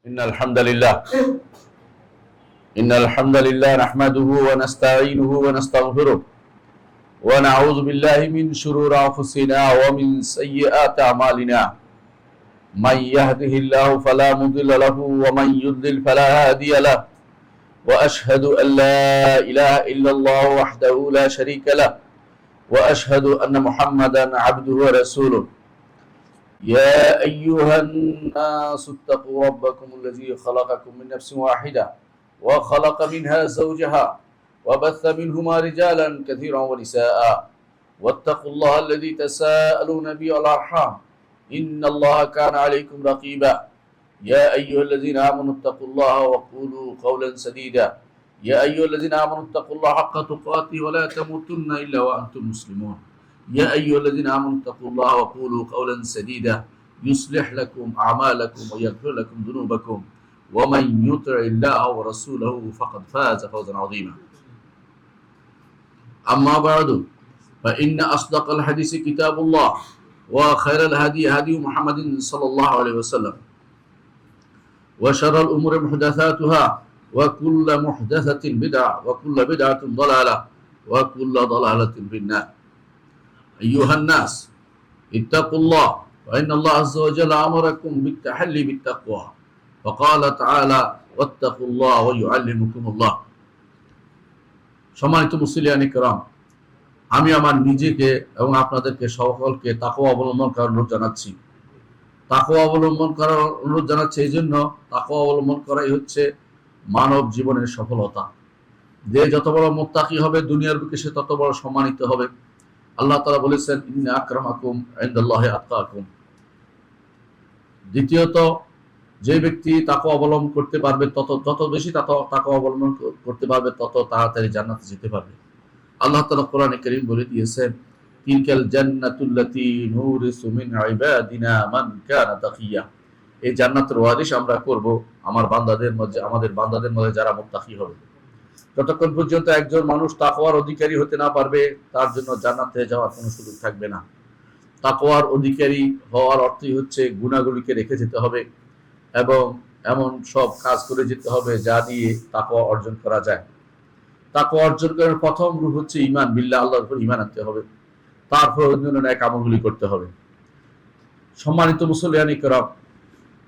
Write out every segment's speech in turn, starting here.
إن الحمد لله نحمده ونستعينه ونستغفره ونعوذ بالله من شرور أنفسنا ومن سيئات أعمالنا من يهده الله فلا مضل له ومن يضلل فلا هادي له وأشهد أن لا إله إلا الله وحده لا شريك له وأشهد أن محمدا عبده ورسوله يا أيها الناس اتقوا ربكم الذي خلقكم من نفس واحدة وخلق منها زوجها وبث منهما رجالا كثيرا ونساء واتقوا الله الذي تساءلون به والأرحام إن الله كان عليكم رقيبا يا أيها الذين آمنوا اتقوا الله وقولوا قولا سديدا يا أيها الذين آمنوا اتقوا الله حق تقاته ولا تموتن إلا وأنتم مسلمون يا أيها الذين آمنوا اتقوا الله وقولوا قولا سديدا يصلح لكم أعمالكم ويغفر لكم ذنوبكم ومن يطع الله ورسوله فقد فاز فوزا عظيما أما بعد فإن أصدق الحديث كتاب الله وخير الهدي هدي محمد صلى الله عليه وسلم وشر الأمور محدثاتها وكل محدثة بدعة وكل بدعة ضلالة وكل ضلالة في النار أيها الناس اتقوا الله وإن الله عز وجل أمركم بالتحلي بالتقوى وقال تعالى واتقوا الله ويعلمكم الله সম্মানিত মুসলিয়ানি کرام আমি আমার নিজেকে এবং আপনাদেরকে সকলকে তাকওয়া অবলম্বন করার অনুরোধ জানাচ্ছি। তাকওয়া অবলম্বন করার অনুরোধ জানাচ্ছি এই জন্য, তাকওয়া অবলম্বন করাই হচ্ছে মানব জীবনের সফলতা। যে যত বড় মুত্তাকি হবে দুনিয়ার বুকে সে তত বড় সম্মানিত হবে। আল্লাহ তাআলা বলেছেন ইন্না আকরামাকুম ইনদাল্লাহি আতকাকুম। দ্বিতীয়ত, যে ব্যক্তি তাকওয়া অবলম্বন করতে পারবে যত বেশি তাকওয়া অবলম্বন করতে পারবে তত তাড়াতাড়ি জান্নাতে যেতে পারবে। আল্লাহ তাআলা কোরআনে কারীম বলে দিয়েছেন তিলকাল জান্নাতুল্লাতী নুরিসু মিন ইবাদিনা মান কানা তাকিয়া। এই জান্নাতের ওয়ারিশ আমরা করব আমাদের বান্দাদের মধ্যে যারা মুত্তাকি হবে। যতক্ষণ পর্যন্ত একজন মানুষ তাকওয়ার অধিকারী হতে না পারবে তার জন্য জান্নাতে যাওয়ার কোনো সুযোগ থাকবে না। তাকওয়ার অধিকারী হওয়ার অর্থই হচ্ছে গুনাহগুলিকে রেখে যেতে হবে এবং এমন সব কাজ করে যেতে হবে যা দিয়ে তাকওয়া অর্জন করা যায়। তাকওয়া অর্জন করার প্রথম রূপ হচ্ছে ঈমান বিল্লাহ, আল্লাহর উপর ঈমান আনতে হবে। তারপর অন্যান্য ন্যায় আমলগুলি করতে হবে। সম্মানিত মুসলিয়ানি کرام,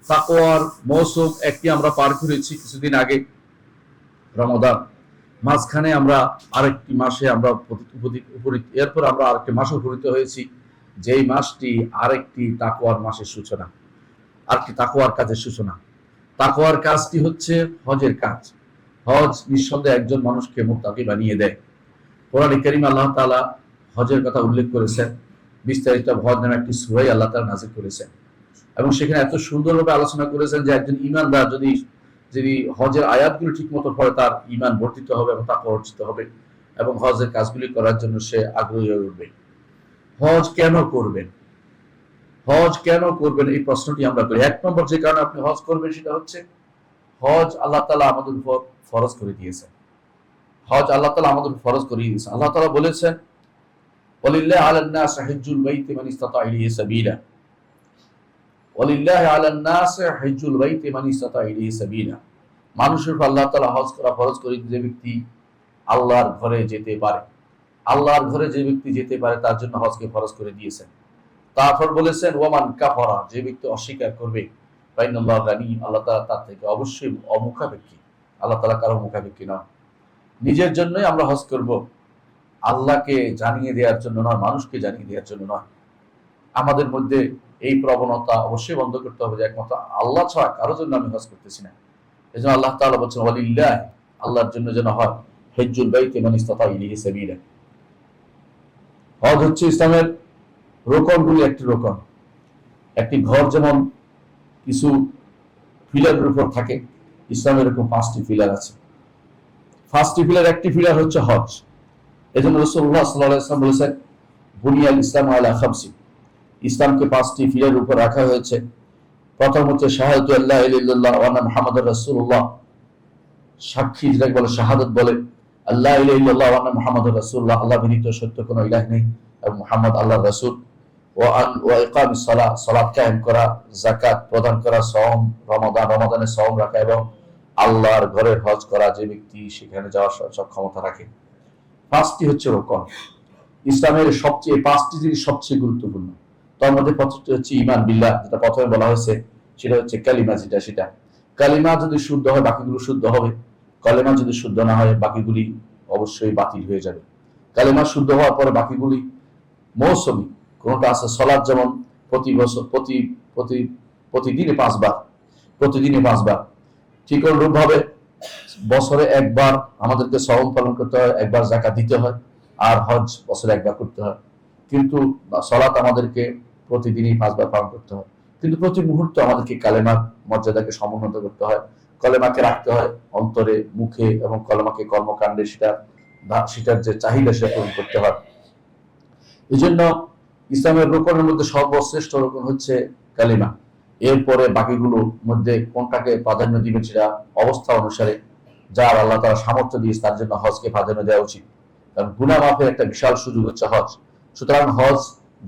তাকওয়ার মৌসুম একটি আমরা পার করেছি কিছুদিন আগে, রমাদান। মাঝখানে আমরা আরেকটি মাসে আমরা এরপর আমরা আরেকটি মাসে উপনীত হয়েছি, যেই মাসটি আরেকটি তাকওয়ার মাসের সূচনা, আরেকটি তাকওয়ার কাজের সূচনা। তাকওয়ার কাজটি হচ্ছে হজের কাজ। হজ নিঃসন্দেহে একজন মানুষকে মুত্তাকি বানিয়ে দেয়। কোরআনে কারীমে আল্লাহ তাআলা হজের কথা উল্লেখ করেছেন। বিস্তারিত হজ নামে একটি সূরা আল্লাহ তাআলা নাযিল করেছেন এবং সেখানে এত সুন্দরভাবে আলোচনা করেছেন যে একজন ঈমানদার যদি হজের আয়াতগুলো ঠিকমতো পড়ে তার ঈমান বর্ধিত হবে এবং তাকওয়া অর্জিত হবে এবং হজের কাজগুলি করার জন্য সে আগ্রহী হয়ে উঠবে। হজ কেন করবেন? হজ কেন করবেন এই প্রশ্নটি আমরা করি। এক নম্বর যে কারণে আপনি হজ করবেন সেটা হচ্ছে হজ আল্লাহ তাআলা আমাদের উপর ফরজ করে দিয়েছেন। হজ আল্লাহ তাআলা আমাদের উপর ফরজ করে দিয়েছেন। আল্লাহ তাআলা বলেছেন ওয়ালিল্লাহি আলান নাস হিজ্জুল বাইতি মান ইসতাতা ইলাইহি সাবিলা। ওয়ালিল্লাহি আলান নাস হিজ্জুল বাইতি মান ইসতাতা ইলাইহি সাবিলা। মানুষের উপর আল্লাহ তাআলা হজ করা ফরজ করে যে ব্যক্তি আল্লাহর ঘরে যেতে পারে, আল্লাহর ঘরে যে ব্যক্তি যেতে পারে তার জন্য হজকে ফরজ করে দিয়েছেন। তারপর বলেছেন ওয়ামান কাফারা, যে ব্যক্তি অস্বীকার করবে ফাইনাল্লাহু গানী, আল্লাহ তাআলা তার থেকে অবশ্যই অমুখাপেক্ষী। আল্লাহ তাআলা কারো মুখাপেক্ষী নয়। নিজের জন্যই আমরা হজ করব, আল্লাহকে জানিয়ে দেওয়ার জন্য নয়, মানুষকে জানিয়ে দেওয়ার জন্য নয়। আমাদের মধ্যে এই প্রবণতা অবশ্যই বন্ধ করতে হবে যে একমাত্র আল্লাহ ছাড়া কারো জন্য আমি হজ করতেছি না। এজন্য আল্লাহ তাআলা বলছেন ওয়ালিল্লাহি, আল্লাহর জন্য যেন হয় হিজ্জুল বাইতি মান ইসতাতা ইলাইহি সাবিলা। হজ হচ্ছে ইসলামের রোকনগুলি একটি রোকন। একটি ঘর যেমন কিছু পিলারের উপর থাকে, ইসলামের এরকম 5টি পিলার আছে। 5টি পিলার একটি পিলার হচ্ছে হজ। এজন্য রাসূলুল্লাহ সাল্লাল্লাহু আলাইহি ওয়াসাল্লাম বলেছেন বুনিয়াল ইসলামু আলা খামসিন, ইসলামকে 5টি পিলারের উপর রাখা হয়েছে। প্রথম হচ্ছে শাহাদাতু আল্লা ইলাহা ইল্লাল্লাহ ওয়া আন্না মুহাম্মাদুর রাসূলুল্লাহ, সাক্ষী যেটাকে বলে শাহাদাত বলে, আল্লাহ ইলাহা ইল্লাল্লাহ ওয়া আন্না মুহাম্মাদুর রাসূলুল্লাহ, আল্লাহ ব্যতীত সত্য কোনো ইলাহ নেই এবং মুহাম্মদ আল্লাহর রাসূল। ওয়া ইকামিস সালাহ, সালাত কায়েম করা, যাকাত প্রদান করা, সওম, রমাদানে সওম রাখা এবং আল্লাহর ঘরের হজ করা, যে ব্যক্তি সেখানে যাওয়ার সক্ষমতা রাখে। পাঁচটি হচ্ছে রোকন। ইসলামের সবচেয়ে পাঁচটি জিনিস সবচেয়ে গুরুত্বপূর্ণ। তার মধ্যে প্রথমটি হচ্ছে ঈমান বিল্লাহ, যেটা প্রথমে বলা হয়েছে, সেটা হচ্ছে কালিমা। সেটা কালিমা যদি শুদ্ধ হয় বাকিগুলো শুদ্ধ হবে, কালিমা যদি শুদ্ধ না হয় বাকিগুলি অবশ্যই বাতিল হয়ে যাবে। কালিমা শুদ্ধ হওয়ার পরে বাকিগুলি মৌসুমি। কোনটা আছে সলাৎ, যেমন প্রতি বছর প্রতিদিনে পাঁচবার ঠিক অনুরূপ ভাবে বছরে একবার আমাদেরকে সওম পালন করতে হয়, একবার যাকাত দিতে হয়, আর হজ বছরে একবার করতে হয়। কিন্তু সলাৎ আমাদেরকে প্রতিদিনই পাঁচবার পালন করতে হয়। কিন্তু প্রতি মুহূর্তে আমাদেরকে কালেমার মর্যাদাকে সমুন্নত করতে হয়, কলেমাকে রাখতে হয় অন্তরে, মুখে, এবং কলেমাকে কর্মকাণ্ডে সেটার যে চাহিদা সেটা পূরণ করতে হয়। এই জন্য ইসলামের রোকনের মধ্যে সর্বশ্রেষ্ঠ রোকন হচ্ছে কালিমা। এরপরে বাকিগুলোর মধ্যে কোনটাকে প্রাধান্য দিবেন সেটা অবস্থা অনুসারে, যার আল্লাহ তাআলা সামর্থ্য দিয়েছে তার জন্য হজকে প্রাধান্য দেওয়া উচিত। কারণ গুনাহ মাফের একটা বিশাল সুযোগ হচ্ছে হজ। সুতরাং হজ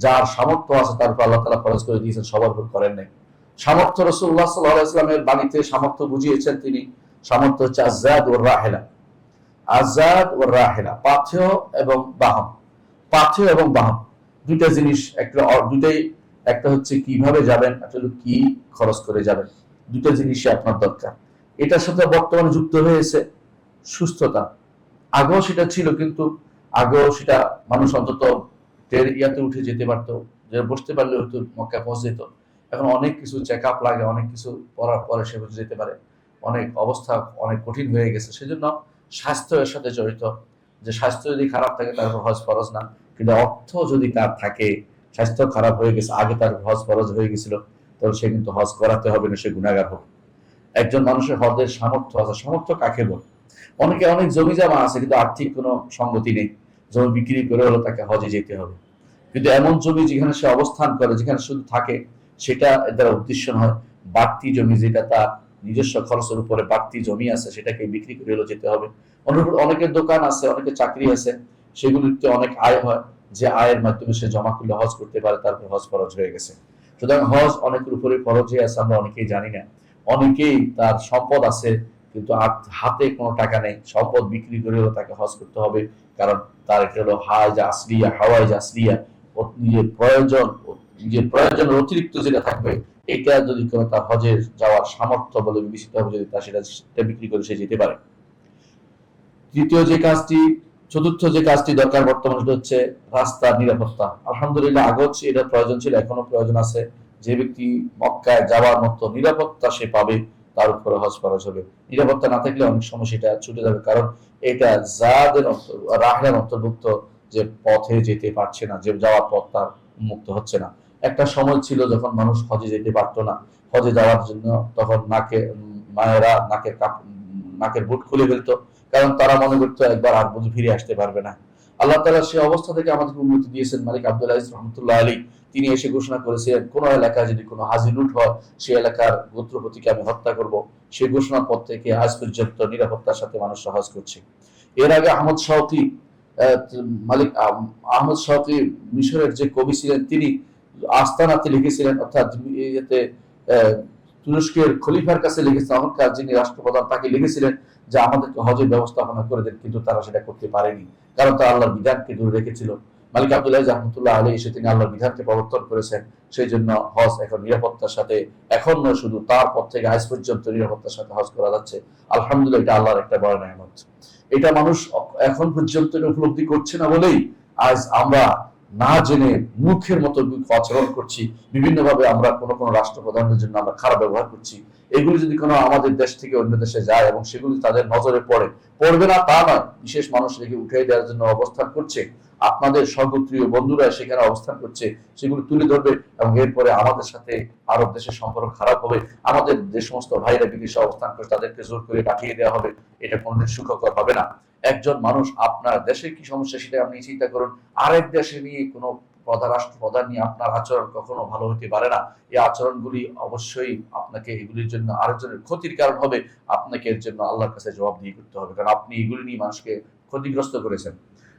যার সামর্থ্য আছে তার উপর আল্লাহ তাআলা ফরজ করে দিয়েছেন, সবার উপর করেন নাই। সামর্থ্য রাসূলুল্লাহ সাল্লাল্লাহু আলাইহি ওয়াসাল্লামের বাণীতে সামর্থ্য বুঝিয়েছেন তিনি। সামর্থ্য হচ্ছে আযাদ ওয়ার রাহিলা। আযাদ ওয়ার রাহিলা, পাথেয় এবং বাহন। পাথেয় এবং বাহন দুইটা জিনিস, দুইটাই, একটা হচ্ছে কিভাবে যাবেন, একটা হলো কি খরচ করে যাবেন। দুইটা জিনিসই আপনার দরকার। এটার সাথে বর্তমানে যুক্ত হয়েছে সুস্থতা। আগেও সেটা ছিল, কিন্তু আগেও সেটা মানুষ অন্তত ইয়াতে উঠে যেতে পারতো, যে বসতে পারলে হয়তো মক্কা পৌঁছে যেত। এখন অনেক কিছু চেক আপ লাগে, অনেক কিছু করার পরে সে বুঝে যেতে পারে। অনেক অবস্থা অনেক কঠিন হয়ে গেছে, সেজন্য স্বাস্থ্য এর সাথে জড়িত। যে স্বাস্থ্য যদি খারাপ থাকে তার হজ ফরজ না, কিন্তু অর্থ যদি তার থাকে, স্বাস্থ্য খারাপ হয়ে গেছে, আগে তার হজ ফরজ হয়ে গেছিল, তাহলে সে কিন্তু হজ করাতে হবে না, সে গুনাহগার হবে। একজন মানুষের হজের সামর্থ্য আছে। সামর্থ্য কাকে বলে? অনেকে অনেক জমি জমা আছে কিন্তু আর্থিক কোনো সঙ্গতি নেই, জমি বিক্রি করে হলো তাকে হজে যেতে হবে। কিন্তু এমন জমি যেখানে সে অবস্থান করে, যেখানে শুধু থাকে, সেটা এর দ্বারা উদ্দেশ্য নয়। বাড়তি জমি, যেটা তার নিজস্ব খরচের উপরে বাড়তি জমি আছে, সেটাকে বিক্রি করে হলো যেতে হবে। অনেকের দোকান আছে, অনেকের চাকরি আছে, সেগুলিতে অনেক আয় হয়, যে আয়ের মাধ্যমে সে জমা করলে হজ করতে পারে, তারপর হজ ফরজ হয়ে গেছে। সুতরাং হজ অনেকের উপরে ফরজ হয়ে আছে, আমরা অনেকেই জানি না। অনেকেই তার সম্পদ আছে কিন্তু হাতে কোনো টাকা নেই, সম্পদ বিক্রি করেও তাকে হজ করতে হবে। কারণ তার এটা হলো হাওয়াইজ আসলিয়া, নিজের প্রয়োজনের অতিরিক্ত যেটা থাকবে, এটা যদি কোনো তার হজের যাওয়ার সামর্থ্য বলে বিবেচিত হবে, যদি তা সেটা বিক্রি করে সে যেতে পারে। চতুর্থ যে কাজটি দরকার বর্তমানে, সেটা হচ্ছে রাস্তার নিরাপত্তা। আলহামদুলিল্লাহ, আগে হচ্ছে এটা প্রয়োজন ছিল, এখনো প্রয়োজন আছে। যে ব্যক্তি মক্কায় যাওয়ার মতো নিরাপত্তা সে পাবে, তার উপরে হজ ফরজ হবে। নিরাপত্তা না থাকলে অনেক সময় সেটা ছুটে যাবে, কারণ এটা রাহলের অন্তর্ভুক্ত, যে পথে যেতে পারছে না, যে যাওয়ার পথ তার মুক্ত হচ্ছে না। একটা সময় ছিল যখন মানুষ হজে যেতে পারতো না, হজে যাওয়ার জন্য তখন মায়েরা নাকের বুট খুলে ফেলতো, কারণ তারা মনে করতো একবার আর বুঝি ফিরে আসতে পারবে না। আল্লাহ তাআলা সেই অবস্থা থেকে আমাদেরকে উন্নতি দিয়েছেন। মালিক আব্দুল আজিজ রহমতুল্লাহ আলী তিনি এসে ঘোষণা করেছিলেন, কোন এলাকায় যদি কোনো হাজি লুট হয়, সেই এলাকার গোত্রপতিকে আমি হত্যা করব। সেই ঘোষণার পর থেকে আজ পর্যন্ত নিরাপত্তার সাথে মানুষ হজ করছে। এর আগে আহমদ শওকী মিশরের যে কবি ছিলেন, তিনি আস্তানাতে লিখেছিলেন, অর্থাৎ তুরস্কের খলিফার কাছে লিখেছেন, তখনকার যিনি রাষ্ট্রপ্রধান তাকে লিখেছিলেন যে আমাদেরকে হজের ব্যবস্থাপনা করে দেন, কিন্তু তারা সেটা করতে পারেনি, কারণ তারা আল্লাহর বিধানকে দূরে রেখেছিল। মালিক আব্দুল্লাহ রহমতুল্লাহ আলী এসে তিনি আল্লাহর বিধানকে প্রবর্তন করেছেন। সেই জন্য হজ এখন নিরাপত্তার সাথে, এখন নয় শুধু, তারপর থেকে আজ পর্যন্ত নিরাপত্তার সাথে হজ করা যাচ্ছে। আলহামদুলিল্লাহ, এটা আল্লাহর একটা বড় নেয়ামত। এটা মানুষ এখন পর্যন্ত উপলব্ধি করছে না বলেই আজ আমরা না জেনে মূর্খের মতো আচরণ করছি। বিভিন্ন ভাবে আমরা কোনো রাষ্ট্রপ্রধানের জন্য আমরা খারাপ ব্যবহার করছি। এগুলি যদি কোনো আমাদের দেশ থেকে অন্য দেশে যায় এবং সেগুলি তাদের নজরে পড়বে না তা নয়, বিশেষ মানুষ রেখে উঠিয়ে দেওয়ার জন্য অবস্থান করছে, আপনাদের স্বগোত্রীয় বন্ধুরা সেখানে অবস্থান করছে, সেগুলো তুলে ধরবে এবং এরপরে আমাদের সাথে আরব দেশের সম্পর্ক খারাপ হবে। আমাদের যে সমস্ত ভাইরা বিদেশে অবস্থান করে তাদেরকে জোর করে পাঠিয়ে দেওয়া হবে, এটা কোনোদিন সুখকর হবে না। একজন মানুষ আপনার দেশে কি সমস্যা সেটা আপনি চিন্তা করুন, আরেক দেশে নিয়ে কোনো রাষ্ট্রপ্রধান নিয়ে আপনার আচরণ কখনো ভালো হতে পারে না। এই আচরণগুলি অবশ্যই আপনাকে এগুলির জন্য আরেকজনের ক্ষতির কারণ হবে, আপনাকে এর জন্য আল্লাহর কাছে জবাবদিহি করতে হবে, কারণ আপনি এগুলি নিয়ে মানুষকে ক্ষতিগ্রস্ত করেছেন।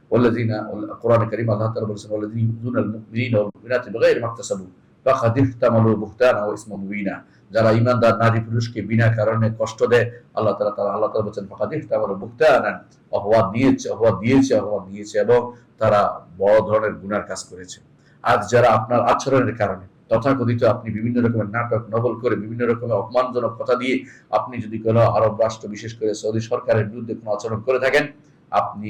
ওয়াল্লাযিনা, কোরআনে কারীম আল্লাহ তাআলা বলেছেন, ওয়াল্লাযিনা ইউযুনাল মুমিনিনা ওয়াল মুমিনাতি বিগাইরি মাকতাসাবু ফাকাদ ইহতামালু বুহতানা ওয়া ইসমান মুবিনা। যারা ঈমানদার নারী পুরুষকে বিনা কারণে কষ্ট দেয়, আল্লাহ তাআলা বলেছেন ফাকাদ ইহতামালু বুহতানান, অপবাদ দিয়েছে এবং তারা বড় ধরনের গুনার কাজ করেছে। আর যারা আপনার আচরণের কারণে তথাকথিত আপনি বিভিন্ন রকমের নাটক নকল করে বিভিন্ন রকমের অপমানজনক কথা দিয়ে আপনি যদি কোনো আরব রাষ্ট্র, বিশেষ করে সৌদি সরকারের বিরুদ্ধে কোনো আচরণ করে থাকেন, আপনি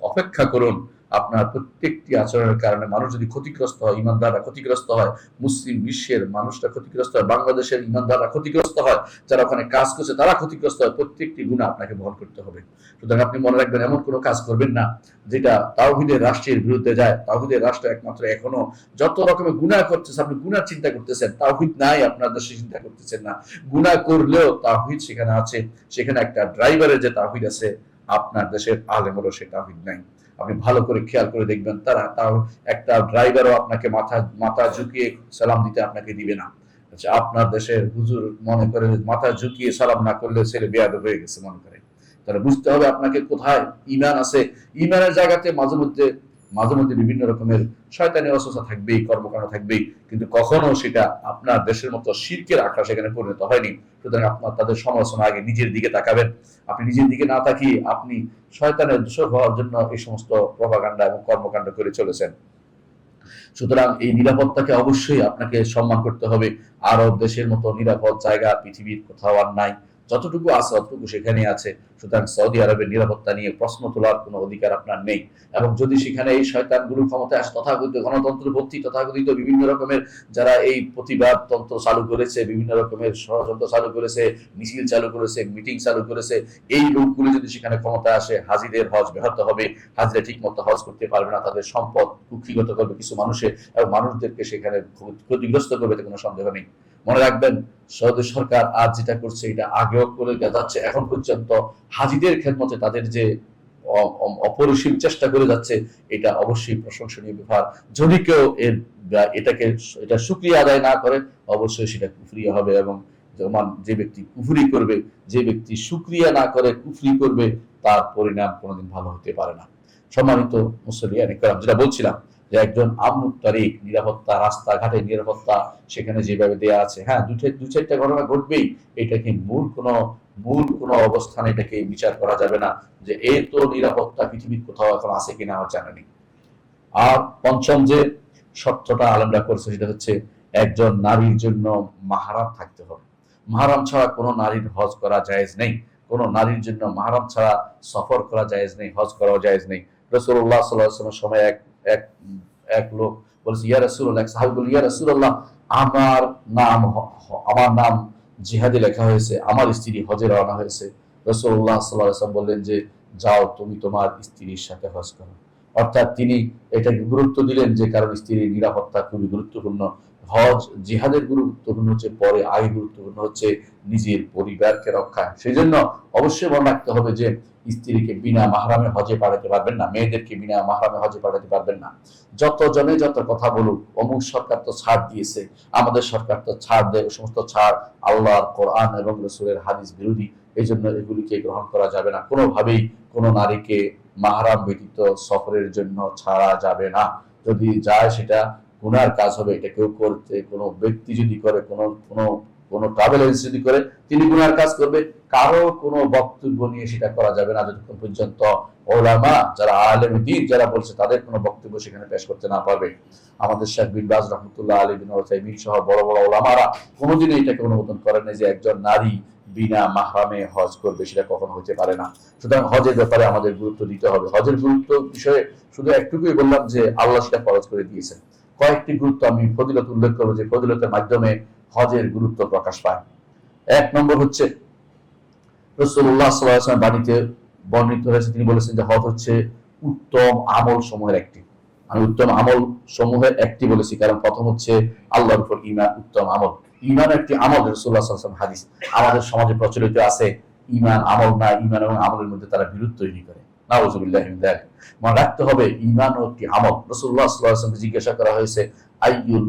অপেক্ষা করুন। আপনার প্রত্যেকটি আচরণের কারণে মানুষ যদি ক্ষতিগ্রস্ত হয়, ইমানদাররা ক্ষতিগ্রস্ত হয়, মুসলিম বিশ্বের মানুষরা ক্ষতিগ্রস্ত হয়, বাংলাদেশের ইমানদাররা ক্ষতিগ্রস্ত হয়, যারা ওখানে কাজ করছে তারা ক্ষতিগ্রস্ত হয়, প্রত্যেকটি গুনাহ আপনাকে বহন করতে হবে। সুতরাং আপনি মনে রাখবেন, এমন কোনো কাজ করবেন না যেটা তাওহীদের রাষ্ট্রের বিরুদ্ধে যায়। তাওহীদের রাষ্ট্র একমাত্র এখনো যত রকমের গুনাহ করতেছে, আপনি গুনাহ চিন্তা করতেছেন, তাওহীদ নাই আপনার দেশে চিন্তা করতেছেন না। গুনাহ করলেও তাওহীদ সেখানে আছে, সেখানে একটা ড্রাইভারের যে তাওহীদ আছে, আপনার দেশের আলেমেরও সে তাওহীদ নাই। আপনি ভালো করে খেয়াল করে দেখবেন, তাও একটা ড্রাইভারও আপনাকে মাথা ঝুঁকিয়ে সালাম দিতে আপনাকে দিবে না। আচ্ছা, আপনার দেশের হুজুর মনে করে মাথা ঝুঁকিয়ে সালাম না করলে ছেলে বেয়াদব হয়ে গেছে মনে করে। তাহলে বুঝতে হবে আপনাকে কোথায় ঈমান আছে। ঈমানের জায়গাতে মাঝে মধ্যে বিভিন্ন রকমের শয়তানি ওয়াসওয়াসা থাকবেই, কর্মকাণ্ড থাকবেই, কিন্তু কখনো সেটা আপনার দেশের মতো শিরকের আখড়া সেখানে পরিণত হয়নি। সুতরাং আপনার তাদের সমালোচনা আগে নিজের দিকে তাকাবেন। আপনি নিজের দিকে না তাকিয়ে আপনি শয়তানের দোষর হওয়ার জন্য এই সমস্ত প্রপাগান্ডা এবং কর্মকাণ্ড করে চলেছেন। সুতরাং এই নিরাপত্তাকে অবশ্যই আপনাকে সম্মান করতে হবে। আরব দেশের মতো নিরাপদ জায়গা পৃথিবীর কোথাও আর নাই। যতটুকু আছে অতটুকু সেখানে আছে। সুতরাং সৌদি আরবের নিরাপত্তা নিয়ে প্রশ্ন তোলার কোনো অধিকার আপনার নেই। এবং যদি সেখানে এই শয়তানগুলো ক্ষমতায় আসে, তথাকথিত গণতন্ত্রপন্থী, তথাকথিত বিভিন্ন রকমের যারা এই প্রতিবাদ তন্ত্র চালু করেছে, বিভিন্ন রকমের ষড়যন্ত্র চালু করেছে, মিছিল চালু করেছে, মিটিং চালু করেছে, এই লোকগুলো যদি সেখানে ক্ষমতায় আসে, হাজিদের হজ ব্যাহত হবে। হাজিরা ঠিক মতো হজ করতে পারবে না, তাদের সম্পদ কুক্ষিগত করবে কিছু মানুষের, এবং মানুষদেরকে সেখানে ক্ষতিগ্রস্ত করবে, কোনো সন্দেহ নেই। মনে রাখবেন, সৌদি সরকার আজ যেটা করছে এটা আগেও করে যাচ্ছে। এখন পর্যন্ত হাজিদের খেদমতে তাদের যে অপরিসীম চেষ্টা করে যাচ্ছে, এটা অবশ্যই প্রশংসনীয় ব্যাপার। যদি কেউ এটা শুকরিয়া আদায় না করে, অবশ্যই সেটা কুফরি হবে। এবং যে ব্যক্তি কুফরি করবে, যে ব্যক্তি শুকরিয়া না করে কুফরি করবে, তার পরিণাম কোনোদিন ভালো হতে পারে না। সম্মানিত মুসলিয়ান ইকরাম, যেটা বলছিলাম যে একজন আমনুত তারিক, নিরাপত্তা, রাস্তাঘাটে নিরাপত্তা সেখানে যেভাবে দেয়া আছে, হ্যাঁ দু চারটা ঘটনা ঘটবেই, এটাকে মূল কোনো অবস্থানে এটাকে বিচার করা যাবে না যে এই তো নিরাপত্তা পৃথিবীর কোথাও এখন আছে কিনা আমার জানা নেই। আর পঞ্চম যে শর্তটা আলেমরা করছে, সেটা হচ্ছে একজন নারীর জন্য মাহরাম থাকতে হবে। মাহরাম ছাড়া কোনো নারীর হজ করা জায়েজ নেই। কোনো নারীর জন্য মাহরাম ছাড়া সফর করা জায়েজ নেই, হজ করাও জায়েজ নেই। রাসূলুল্লাহ সাল্লাল্লাহু আলাইহি ওয়াসাল্লামের সময় এক এক লোক বলেছে, ইয়া রাসূলুল্লাহ, এক সাহাবী বলে, ইয়া রাসূলুল্লাহ, আমার নাম জিহাদে লেখা হয়েছে, আমার স্ত্রী হজে রওনা হয়েছে। রাসূলুল্লাহ সাল্লাল্লাহু আলাইহি ওয়াসাল্লাম বললেন যে যাও, তুমি তোমার স্ত্রীর সাথে হজ করো। অর্থাৎ তিনি এটাকে গুরুত্ব দিলেন যে কারণ স্ত্রীর নিরাপত্তা খুবই গুরুত্বপূর্ণ। হজ জিহাদের গুরুত্বপূর্ণ হচ্ছে পরে, আগে গুরুত্বপূর্ণ হচ্ছে নিজের পরিবারকে রক্ষা। সেই জন্য অবশ্যই মনে রাখতে হবে যে স্ত্রীকে বিনা মাহরামে হজে পাঠাতে পারবেন না, মেয়েদেরকে বিনা মাহরামে হজে পাঠাতে পারবেন না। যত জনে যত কথা বলুক, অমুক সরকার তো ছাড় দিয়েছে, আমাদের সরকার তো ছাড় দেয়, সমস্ত ছাড় আল্লাহর কোরআন এবং রাসূলের হাদিস বিরোধী, এই জন্য এগুলিকে গ্রহণ করা যাবে না। কোনোভাবেই কোনো নারীকে মাহরাম ব্যতীত সফরের জন্য ছাড়া যাবে না। যদি যায় সেটা গুনার কাজ হবে। এটা কেউ করতে, কোনো ব্যক্তি যদি করে, কোনো ট্রাভেল এজেন্সি যদি করে, তিনি গুনার কাজ করবে। কারো কোনো বক্তব্য নিয়ে সেটা করা যাবে না যতক্ষণ পর্যন্ত ওলামা, যারা আলেম দ্বীন যারা বলছে, তাদের কোনো বক্তব্য সেখানে পেশ করতে না পারবে। আমাদের শেখ বিন বাজ রহমতুল্লাহ আলী, বিন উসাইমিন সহ বড় বড় ওলামারা কোনোদিনই এটাকে অনুমোদন করেন না যে একজন নারী বিনা মাহরামে হজ করবে, সেটা কখনো হতে পারে না। সুতরাং হজের ব্যাপারে আমাদের গুরুত্ব দিতে হবে। হজের গুরুত্ব বিষয়ে শুধু একটুকুই বললাম যে আল্লাহ সেটা ফরজ করে দিয়েছেন। কয়েকটি গুরুত্ব আমি ফজিলত উল্লেখ করবো, যে ফজিলতের মাধ্যমে হজের গুরুত্ব প্রকাশ পায়। এক নম্বর হচ্ছে, রাসূলুল্লাহ সাল্লাল্লাহু আলাইহি ওয়াসাল্লাম বাণীতে বর্ণিত হয়েছে, তিনি বলেছেন যে হজ হচ্ছে উত্তম আমল সমূহের একটি। আমি উত্তম আমল সমূহের একটি বলেছি কারণ প্রথম হচ্ছে আল্লাহর উপর ঈমান, উত্তম আমল। ঈমান একটি আমল, রাসূলুল্লাহ সাল্লাল্লাহু আলাইহি ওয়াসাল্লাম হাদিস। আমাদের সমাজে প্রচলিত আছে ঈমান আমল না, ঈমান এবং আমলের মধ্যে তারা বিরোধ তৈরি করে। নাউযুবিল্লাহি মিন যালিক। মনে রাখতে হবে ঈমান একটি আমল। রাসূলুল্লাহ সাল্লাল্লাহু আলাইহি ওয়াসাল্লামকে জিজ্ঞাসা করা হয়েছে আইয়ুল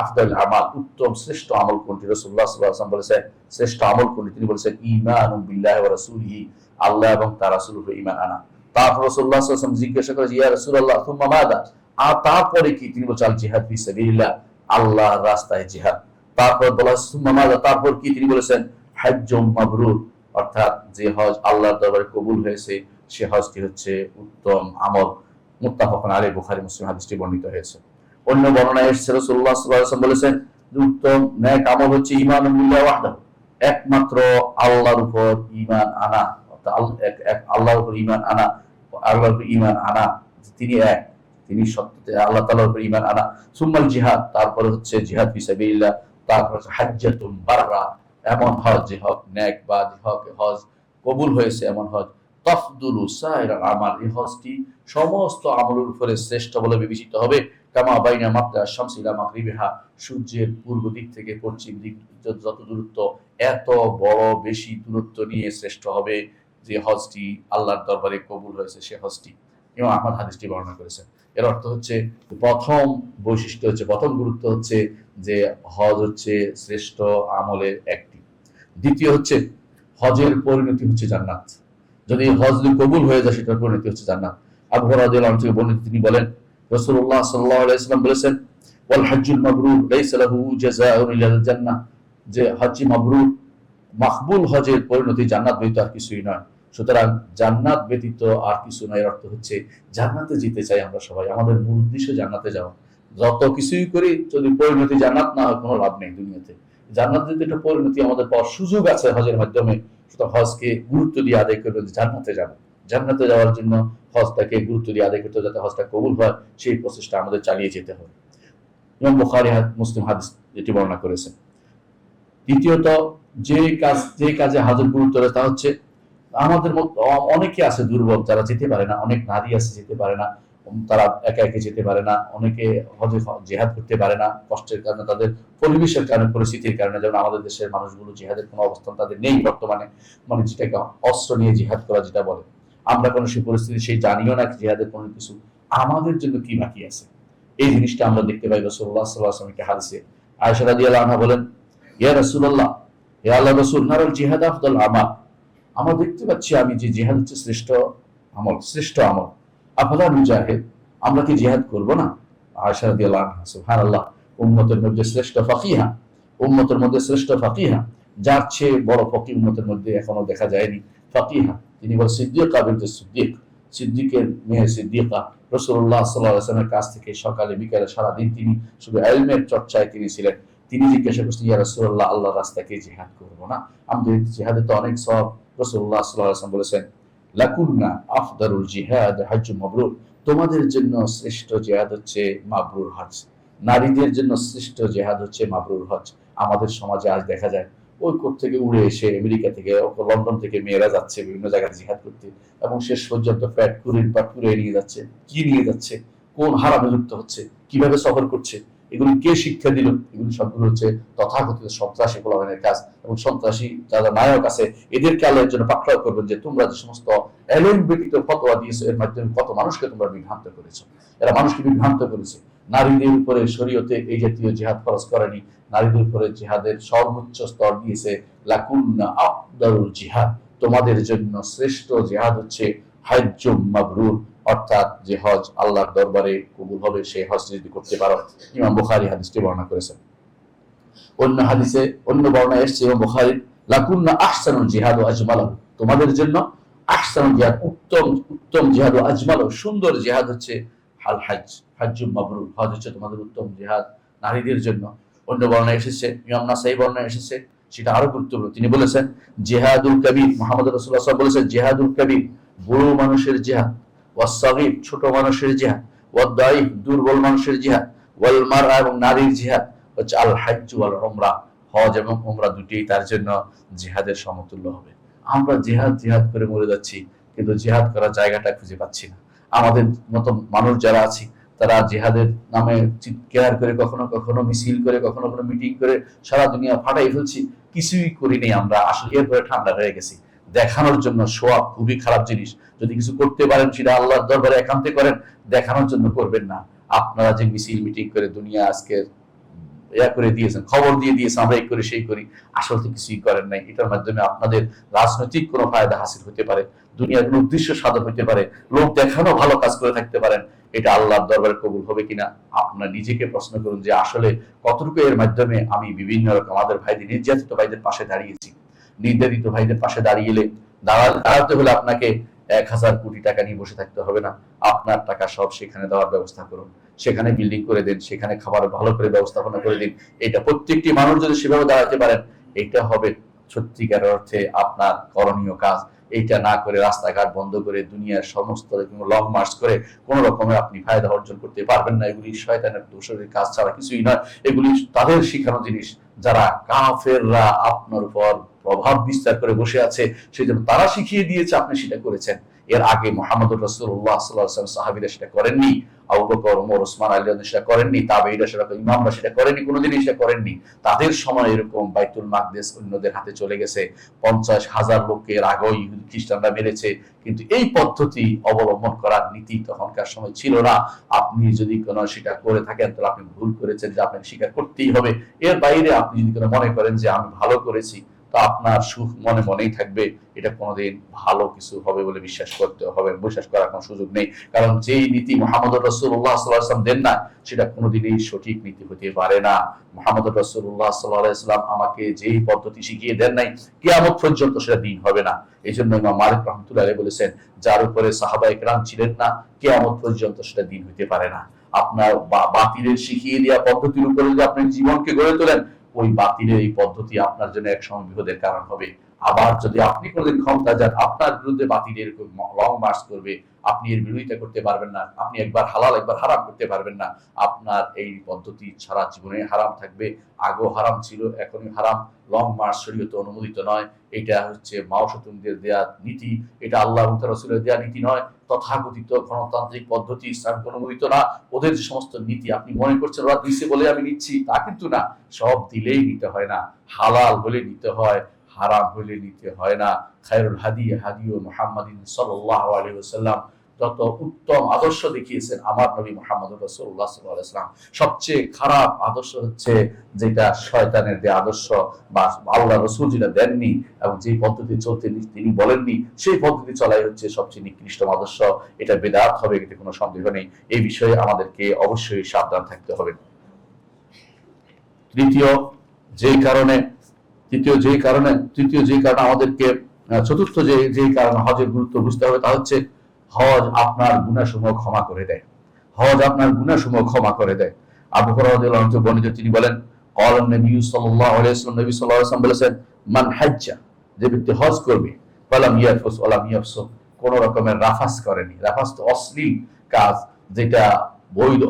আফদাল আমাল, উত্তম শ্রেষ্ঠ আমল কোনটি? রাসূলুল্লাহ সাল্লাল্লাহু আলাইহি ওয়াসাল্লাম বলেছেন শ্রেষ্ঠ আমল কোনটি? তিনি বলেছেন ঈমানুন বিল্লাহি ওয়া রাসূলিহি, আল্লাহ এবং তার রাসূলের উপর ঈমান আনা। তারপর রাসূলুল্লাহ সাল্লাল্লাহু আলাইহি ওয়াসাল্লাম জিজ্ঞাসা করে, ইয়া রাসূলুল্লাহ সুম্মা মাযা, আর তারপরে কি? তিনি বলছেন আল জিহাদ ফি সাবিলিল্লাহ, আল্লাহর রাস্তায় জিহাদ। তারপর বলা সুম্মা মাযা, তারপর কি? তিনি বলেছেন হজ্জুম মাবরুর, অর্থাৎ যে হজ আল্লাহর দরবারে কবুল হয়েছে সে হজটি হচ্ছে উত্তম আমল। মুত্তাফাকুন আলাইহি, বুখারী মুসলিম হাদিসটি বর্ণিত হয়েছে। অন্য বর্ণনায় এসেছে রাসূলুল্লাহ সাল্লাল্লাহু আলাইহি ওয়াসাল্লাম বলেছেন উত্তম নেক আমল হচ্ছে ঈমানুন বিল্লাহি ওয়াহদাহু, একমাত্র আল্লাহর উপর ঈমান আনা, অর্থাৎ আল্লাহর উপর ঈমান আনা, আল্লাহর উপর ঈমান আনা, তিনি এক, তিনি সত্যতে আল্লাহ তাআলার উপর ঈমান আনা। সুম্মাল জিহাদ, তারপরে হচ্ছে জিহাদ ফি সাবিলিল্লাহ, তারপর হচ্ছে হাজ্জাতুন বাররা, এমন হজ যে হজ নেক বা যে হজ কবুল হয়েছে এমন হজ। তাফদুলু সাইরা আমাল, এই হজটি সমস্ত আমলের উপরে শ্রেষ্ঠ বলে বিবেচিত হবে। কামা বাইনা মাত্রা শামসি ইলা মাগরিবিহা, সূর্যের পূর্ব দিক থেকে পশ্চিম দিক যত দূরত্ব, এত বড় বেশি দূরত্ব নিয়ে শ্রেষ্ঠ হবে যে হজটি আল্লাহর দরবারে কবুল হয়েছে সে হজটি। ইমাম আহমদ হাদিসটি বর্ণনা করেছেন। এর অর্থ হচ্ছে প্রথম বৈশিষ্ট্য হচ্ছে, প্রথম গুরুত্ব হচ্ছে যে হজ হচ্ছে শ্রেষ্ঠ আমলের একটি। দ্বিতীয় হচ্ছে হজের পরিণতি হচ্ছে জান্নাত। যদি হজ কবুল হয়ে যায় সেটার পরিণতি হচ্ছে জান্নাত। আবু হুরায়রা রাদিয়াল্লাহু আনহু থেকে বর্ণিত, তিনি বলেন রাসূলুল্লাহ সাল্লাল্লাহু আলাইহি ওয়াসাল্লাম বলেছেন ওয়াল হজ্জুল মাবরুর লাইসা লাহু জাযাউন ইল্লাল জান্নাহ, যে হজ মাবরুর মাকবুল হজের পরিণতি জান্নাত ব্যতীত আর কিছুই নয়। সুতরাং জান্নাত ব্যতীত আর কিছু নয়। এর অর্থ হচ্ছে জান্নাতে যেতে চাই আমরা সবাই, আমাদের মূল উদ্দেশ্য জান্নাতে যাওয়া। যত কিছুই করি যদি পরিণতি জান্নাত না হয় কোনো লাভ নেই দুনিয়াতে। জান্নাত যদি একটা পরিণতি আমাদের পাওয়ার সুযোগ আছে হজের মাধ্যমে, সুতরাং হজকে গুরুত্ব দিয়ে আদায় করবে যে জান্নাতে যাবো। জান্নাতে যাওয়ার জন্য হজটাকে গুরুত্ব দিয়ে আদায় করতে, যাতে হজটা কবুল হয় সেই প্রচেষ্টা আমাদের চালিয়ে যেতে হবে। ইমাম বুখারী মুসলিম হাদিস এটি বর্ণনা করেছেন। দ্বিতীয়ত যে কাজে হজের গুরুত্ব রয়েছে তা হচ্ছে, আমাদের অনেকে আছে দুর্বল যারা যেতে পারে না, অনেক নারী আছে যেতে পারে না, তারা একা একা যেতে পারে না, অনেকে হজে জিহাদ করতে পারে না কষ্টের কারণে, তাদের পরিবেশের কারণে, পরিস্থিতির কারণে। যেমন আমাদের দেশের মানুষগুলো জিহাদের কোনো অবস্থান তাদের নেই বর্তমানে, মানে যেটাকে অস্ত্র নিয়ে জিহাদ করা যেটা বলে, আমরা কোনো সেই পরিস্থিতি সেই জানিও না জিহাদের কোনো কিছু। আমাদের জন্য কি বাকি আছে এই জিনিসটা আমরা দেখতে পাই রাসূলুল্লাহ সাল্লাল্লাহু আলাইহি ওয়াসাল্লামের হাদিসে। আয়েশা রাদিয়াল্লাহু আনহা বলেন, ইয়া রাসূলুল্লাহ, হে আল্লাহর রাসূল, নারাল জিহাদ আফদাল আমাল, আমরা দেখতে পাচ্ছি আমি যে জিহাদ হচ্ছে শ্রেষ্ঠ আমল, শ্রেষ্ঠ আমল। আফালা নুজাহিদ, আমরা কি জিহাদ করব না? আয়েশা রাদিয়াল্লাহু আনহা, সুবহানাল্লাহ, উম্মতের মধ্যে শ্রেষ্ঠ ফাকিহা, উম্মতের মধ্যে শ্রেষ্ঠ ফাকিহা, যার চেয়ে বড় ফকিহ উম্মতের মধ্যে এখনো দেখা যায়নি। ফাকিহা, তিনি বলেন সিদ্দিকা বিনতে সিদ্দিক, সিদ্দিকের মেয়ে সিদ্দিকা। রাসূলুল্লাহ সাল্লাল্লাহু আলাইহি ওয়াসাল্লামের কাছ থেকে সকালে বিকালে সারাদিন তিনি শুধু ইলমের চর্চায় তিনি ছিলেন। তিনি জিজ্ঞাসা করছেন, ইয়া রাসূলুল্লাহ, আল্লাহর রাস্তায় কি জিহাদ করব না? আমাদের জিহাদে তো অনেক সওয়াব। রাসূলুল্লাহ সাল্লাল্লাহু আলাইহি ওয়াসাল্লাম বলেছেন, লাকুন্না আফদালুল জিহাদ হজ্জুম মাবরুর, তোমাদের জন্য শ্রেষ্ঠ জিহাদ হচ্ছে মাবরুর হজ। নারীদের জন্য শ্রেষ্ঠ জিহাদ হচ্ছে মাবরুর হজ। আমাদের সমাজে আজ দেখা যায় ওই কোর্ট থেকে উড়ে এসে আমেরিকা থেকে, লন্ডন থেকে মেয়েরা যাচ্ছে বিভিন্ন জায়গায় জিহাদ করতে, এবং শেষ পর্যন্ত পেট কুড়ির পা কুড়ে নিয়ে যাচ্ছে। কি নিয়ে যাচ্ছে? কোন হারামে লিপ্ত হচ্ছে? কিভাবে সফর করছে? এগুলি কে শিক্ষা দিল? এগুলি সবগুলো হচ্ছে তথাকথিত সন্ত্রাসী পোলাপানের কাজ, এবং সন্ত্রাসী যারা নায়ক আছে এদেরকে আল্লাহর জন্য পাকড়াও করবেন যে তোমরা যে সমস্ত এলম ব্যতীত ফতোয়া দিয়েছো, এর মাধ্যমে কত মানুষকে তোমরা বিভ্রান্ত করেছো। এরা মানুষকে বিভ্রান্ত করেছে। নারীদের উপরে শরীয়তে এই জাতীয় জিহাদ খরচ করেনি। নারীদের উপরে জিহাদের সর্বোচ্চ স্তর দিয়েছে লাকুন্না আফদালুল জিহাদ, তোমাদের জন্য শ্রেষ্ঠ জিহাদ হচ্ছে হজ্জুম মাবরুর, অর্থাৎ যে হজ আল্লাহর দরবারে কবুল হবে সেই হজ যদি করতে পারো। ইমাম বুখারী হাদিসটি বর্ণনা করেছেন। অন্য হাদিসে অন্য বর্ণনায় এসেছে ইমাম বুখারীর, লাকুন্না আহসানুল জিহাদ ওয়া আজমালু, তোমাদের জন্য আহসানুল জিহাদ, উত্তম জিহাদ ওয়া আজমালু, সুন্দর জিহাদ হচ্ছে হাল হজ, হজ্জুম মাবরুর, হজ হচ্ছে তোমাদের উত্তম জিহাদ নারীদের জন্য। অন্য বর্ণনায় এসেছে, ইমাম নাসাই বর্ণনায় এসেছে, সেটা আরো গুরুত্বপূর্ণ। তিনি বলেছেন জিহাদুল কবির, মুহাম্মদ রাসূলুল্লাহ সাল্লাল্লাহু আলাইহি ওয়াসাল্লাম বলেছেন জিহাদুল কবির, বড় মানুষের জিহাদ, ওয়াসগীর, ছোট মানুষের জিহাদ, ওয়াদাইফ, দুর্বল মানুষের জিহাদ, ওয়াল মারআ, এবং নারীর জিহাদ হচ্ছে আল হজ্জ ওয়াল উমরা, হজ এবং উমরা দুটিই তার জন্য জিহাদের সমতুল্য হবে। আমরা জিহাদ করে মরে যাচ্ছি, কিন্তু জিহাদ করার জায়গাটা খুঁজে পাচ্ছি না। আমাদের মতো মানুষ যারা আছি তারা জিহাদের নামে চিৎকার করে, কখনো কখনো মিছিল করে, কখনো কখনো মিটিং করে সারা দুনিয়া ফাটাই ফেলছি, কিছুই করিনি আমরা। আসলে এরপরে ঠান্ডা হয়ে গেছি দেখানোর জন্য। শোয়া খুবই খারাপ জিনিস। যদি কিছু করতে পারেন সেটা আল্লাহর দরবারে একান্তে করেন, দেখানোর জন্য করবেন না। আপনারা যে মিছিল মিটিং করে দুনিয়া আজকে করে দিয়েছেন, খবর দিয়ে দিয়েছেন আমরা এই করি সেই করি, আসলে তো কিছুই করেন নাই। এটার মাধ্যমে আপনাদের রাজনৈতিক কোনো ফায়দা হাসিল হতে পারে, দুনিয়ার কোনো উদ্দেশ্য সাধন হতে পারে, লোক দেখানো ভালো কাজ করে থাকতে পারেন, এটা আল্লাহর দরবারে কবুল হবে কিনা আপনার নিজেকে প্রশ্ন করুন যে আসলে কতটুকু এর মাধ্যমে আমি বিভিন্ন রকম আমাদের ভাইদের, নির্যাতিত ভাইদের পাশে দাঁড়িয়েছি। নির্যাতিত ভাইদের পাশে দাঁড়াতে হলে আপনাকে 1000 কোটি টাকা নিয়ে বসে থাকতে হবে না, আপনার টাকা সব সেখানে দেওয়ার ব্যবস্থা করুন, সেখানে বিল্ডিং করে দেন, সেখানে খাবার ভালো করে ব্যবস্থাপনা করে দিন। এটা প্রত্যেকটি মানুষ যদি সেভাবে দাঁড়াতে পারেন, এটা হবে সত্যিকার অর্থে আপনার করণীয় কাজ। এইটা না করে রাস্তাঘাট বন্ধ করে দুনিয়ার সমস্ত লং মার্চ করে কোন রকমের আপনি ফায়দা অর্জন করতে পারবেন না। এগুলি শয়তানের দোষরের কাজ ছাড়া কিছুই নয়, এগুলি তাদের শিখানো জিনিস যারা কাফেররা আপনার উপর প্রভাব বিস্তার করে বসে আছে, সেই জন্য তারা শিখিয়ে দিয়েছে, আপনি সেটা করেছেন। এর আগে মুহাম্মদুর রাসূলুল্লাহ সাল্লাল্লাহু আলাইহি ওয়াসাল্লাম সাহাবীরা সেটা করেননি, আবু বকর, ওমর, ওসমান, আলী সেটা করেননি, তাবেঈরা সেটা, ইমামরা সেটা করেননি, কোনোদিনই সেটা করেননি। তাদের সময় এরকম বাইতুল মাকদেস অন্যদের হাতে চলে গেছে, 50,000 লোককে এর আগেই খ্রিস্টানরা মেরেছে, কিন্তু এই পদ্ধতি অবলম্বন করার নীতি তখনকার সময় ছিল না। আপনি যদি কোনো সেটা করে থাকেন তাহলে আপনি ভুল করেছেন, যে আপনাকে স্বীকার করতেই হবে। এর বাইরে আপনি যদি কোনো মনে করেন যে আমি ভালো করেছি, তো আপনার সুখ মনে মনেই থাকবে, এটা কোনোদিন ভালো কিছু হবে বলে বিশ্বাস করার কোনো সুযোগ নেই। কারণ যেই নীতি মুহাম্মদ রাসূলুল্লাহ সাল্লাল্লাহু আলাইহি ওয়াসাল্লাম দেন না, সেটা কোনোদিনই সঠিক নীতি হতে পারে না। মুহাম্মদ রাসূলুল্লাহ সাল্লাল্লাহু আলাইহি ওয়াসাল্লাম আমাকে যেই পদ্ধতি শিখিয়ে দেন নাই, কিয়ামত পর্যন্ত সেটা দিন হবে না। এই জন্য ইমাম মালিক রাহমাতুল্লাহি আলাইহি বলেছেন, যার উপরে সাহাবায়ে কেরাম ছিলেন না, কিয়ামত পর্যন্ত সেটা দিন হতে পারে না। আপনার বাতিলের শিখিয়ে দেওয়া পদ্ধতির উপরে যদি আপনি জীবনকে গড়ে তোলেন, ওই বাতিলের এই পদ্ধতি আপনার জন্য এক সময় বিপদের কারণ হবে। আবার যদি আপনি কোনোদিন ক্ষমতা যান, আপনার বিরুদ্ধে বাতিলের লং মার্চ করবে, আপনি এর বিরোধিতা করতে পারবেন না, আপনি একবার হালাল একবার হারাম করতে পারবেন না। আপনার এই পদ্ধতি সারা জীবনে হারাম থাকবে, আগেও হারাম ছিল, এখনই হারাম। লং মার্চ শরীয়তে অনুমোদিত নয়। এটা হচ্ছে মাওশতুনদের দেয়া নীতি, এটা আল্লাহ এবং তার রাসূলের দেয়া নীতি নয়। তথাকথিত গণতান্ত্রিক পদ্ধতি ইসলাম অনুমোদিত না। ওদের যে সমস্ত নীতি আপনি মনে করছেন ওরা দিছে বলে আমি নিচ্ছি, তা কিন্তু না। সব দিলেই নিতে হয় না, হালাল হলে নিতে হয়, হারাম হলে নিতে হয় না। খায়রুল হাদি হাদিউ মুহাম্মাদিন সাল্লাল্লাহু আলাইহি ওয়াসাল্লাম, যত উত্তম আদর্শ দেখিয়েছেন আমার নবী মুহাম্মদুর রাসূলুল্লাহ সাল্লাল্লাহু আলাইহি ওয়াসাল্লাম। সবচেয়ে খারাপ আদর্শ হচ্ছে যেটা শয়তানের যে আদর্শ, বা আল্লাহ রাসূল যেটা দেননি এবং যে পদ্ধতি চলতে তিনি বলেননি, সেই পদ্ধতি চলাই হচ্ছে সবচেয়ে নিকৃষ্ট আদর্শ। এটা বেদাত হবে, এতে কোনো সন্দেহ নেই। এই বিষয়ে আমাদেরকে অবশ্যই সাবধান থাকতে হবে। তৃতীয় যেই কারণে আমাদেরকে চতুর্থ যেই কারণে হজের গুরুত্ব বুঝতে হবে, তা হচ্ছে হজ আপনার গুনাহসমূহ ক্ষমা করে দেয়। হজ আপনার গুনাহসমূহ ক্ষমা করে দেয়। আবু হুরায়রা রাদিয়াল্লাহু আনহু বর্ণিত, তিনি বলেন, ক্বালা নবী সাল্লাল্লাহু আলাইহি ওয়াসাল্লাম, নবী সাল্লাল্লাহু আলাইহি ওয়াসাল্লাম বলেছেন, মান হাজ্জা, যে ব্যক্তি হজ করবে, ফালাম ইয়ারফুস ওয়ালাম ইয়াফসুক, কোন রকমের রাফাস করেনি। রাফাস তো অশ্লীল কাজ, যেটা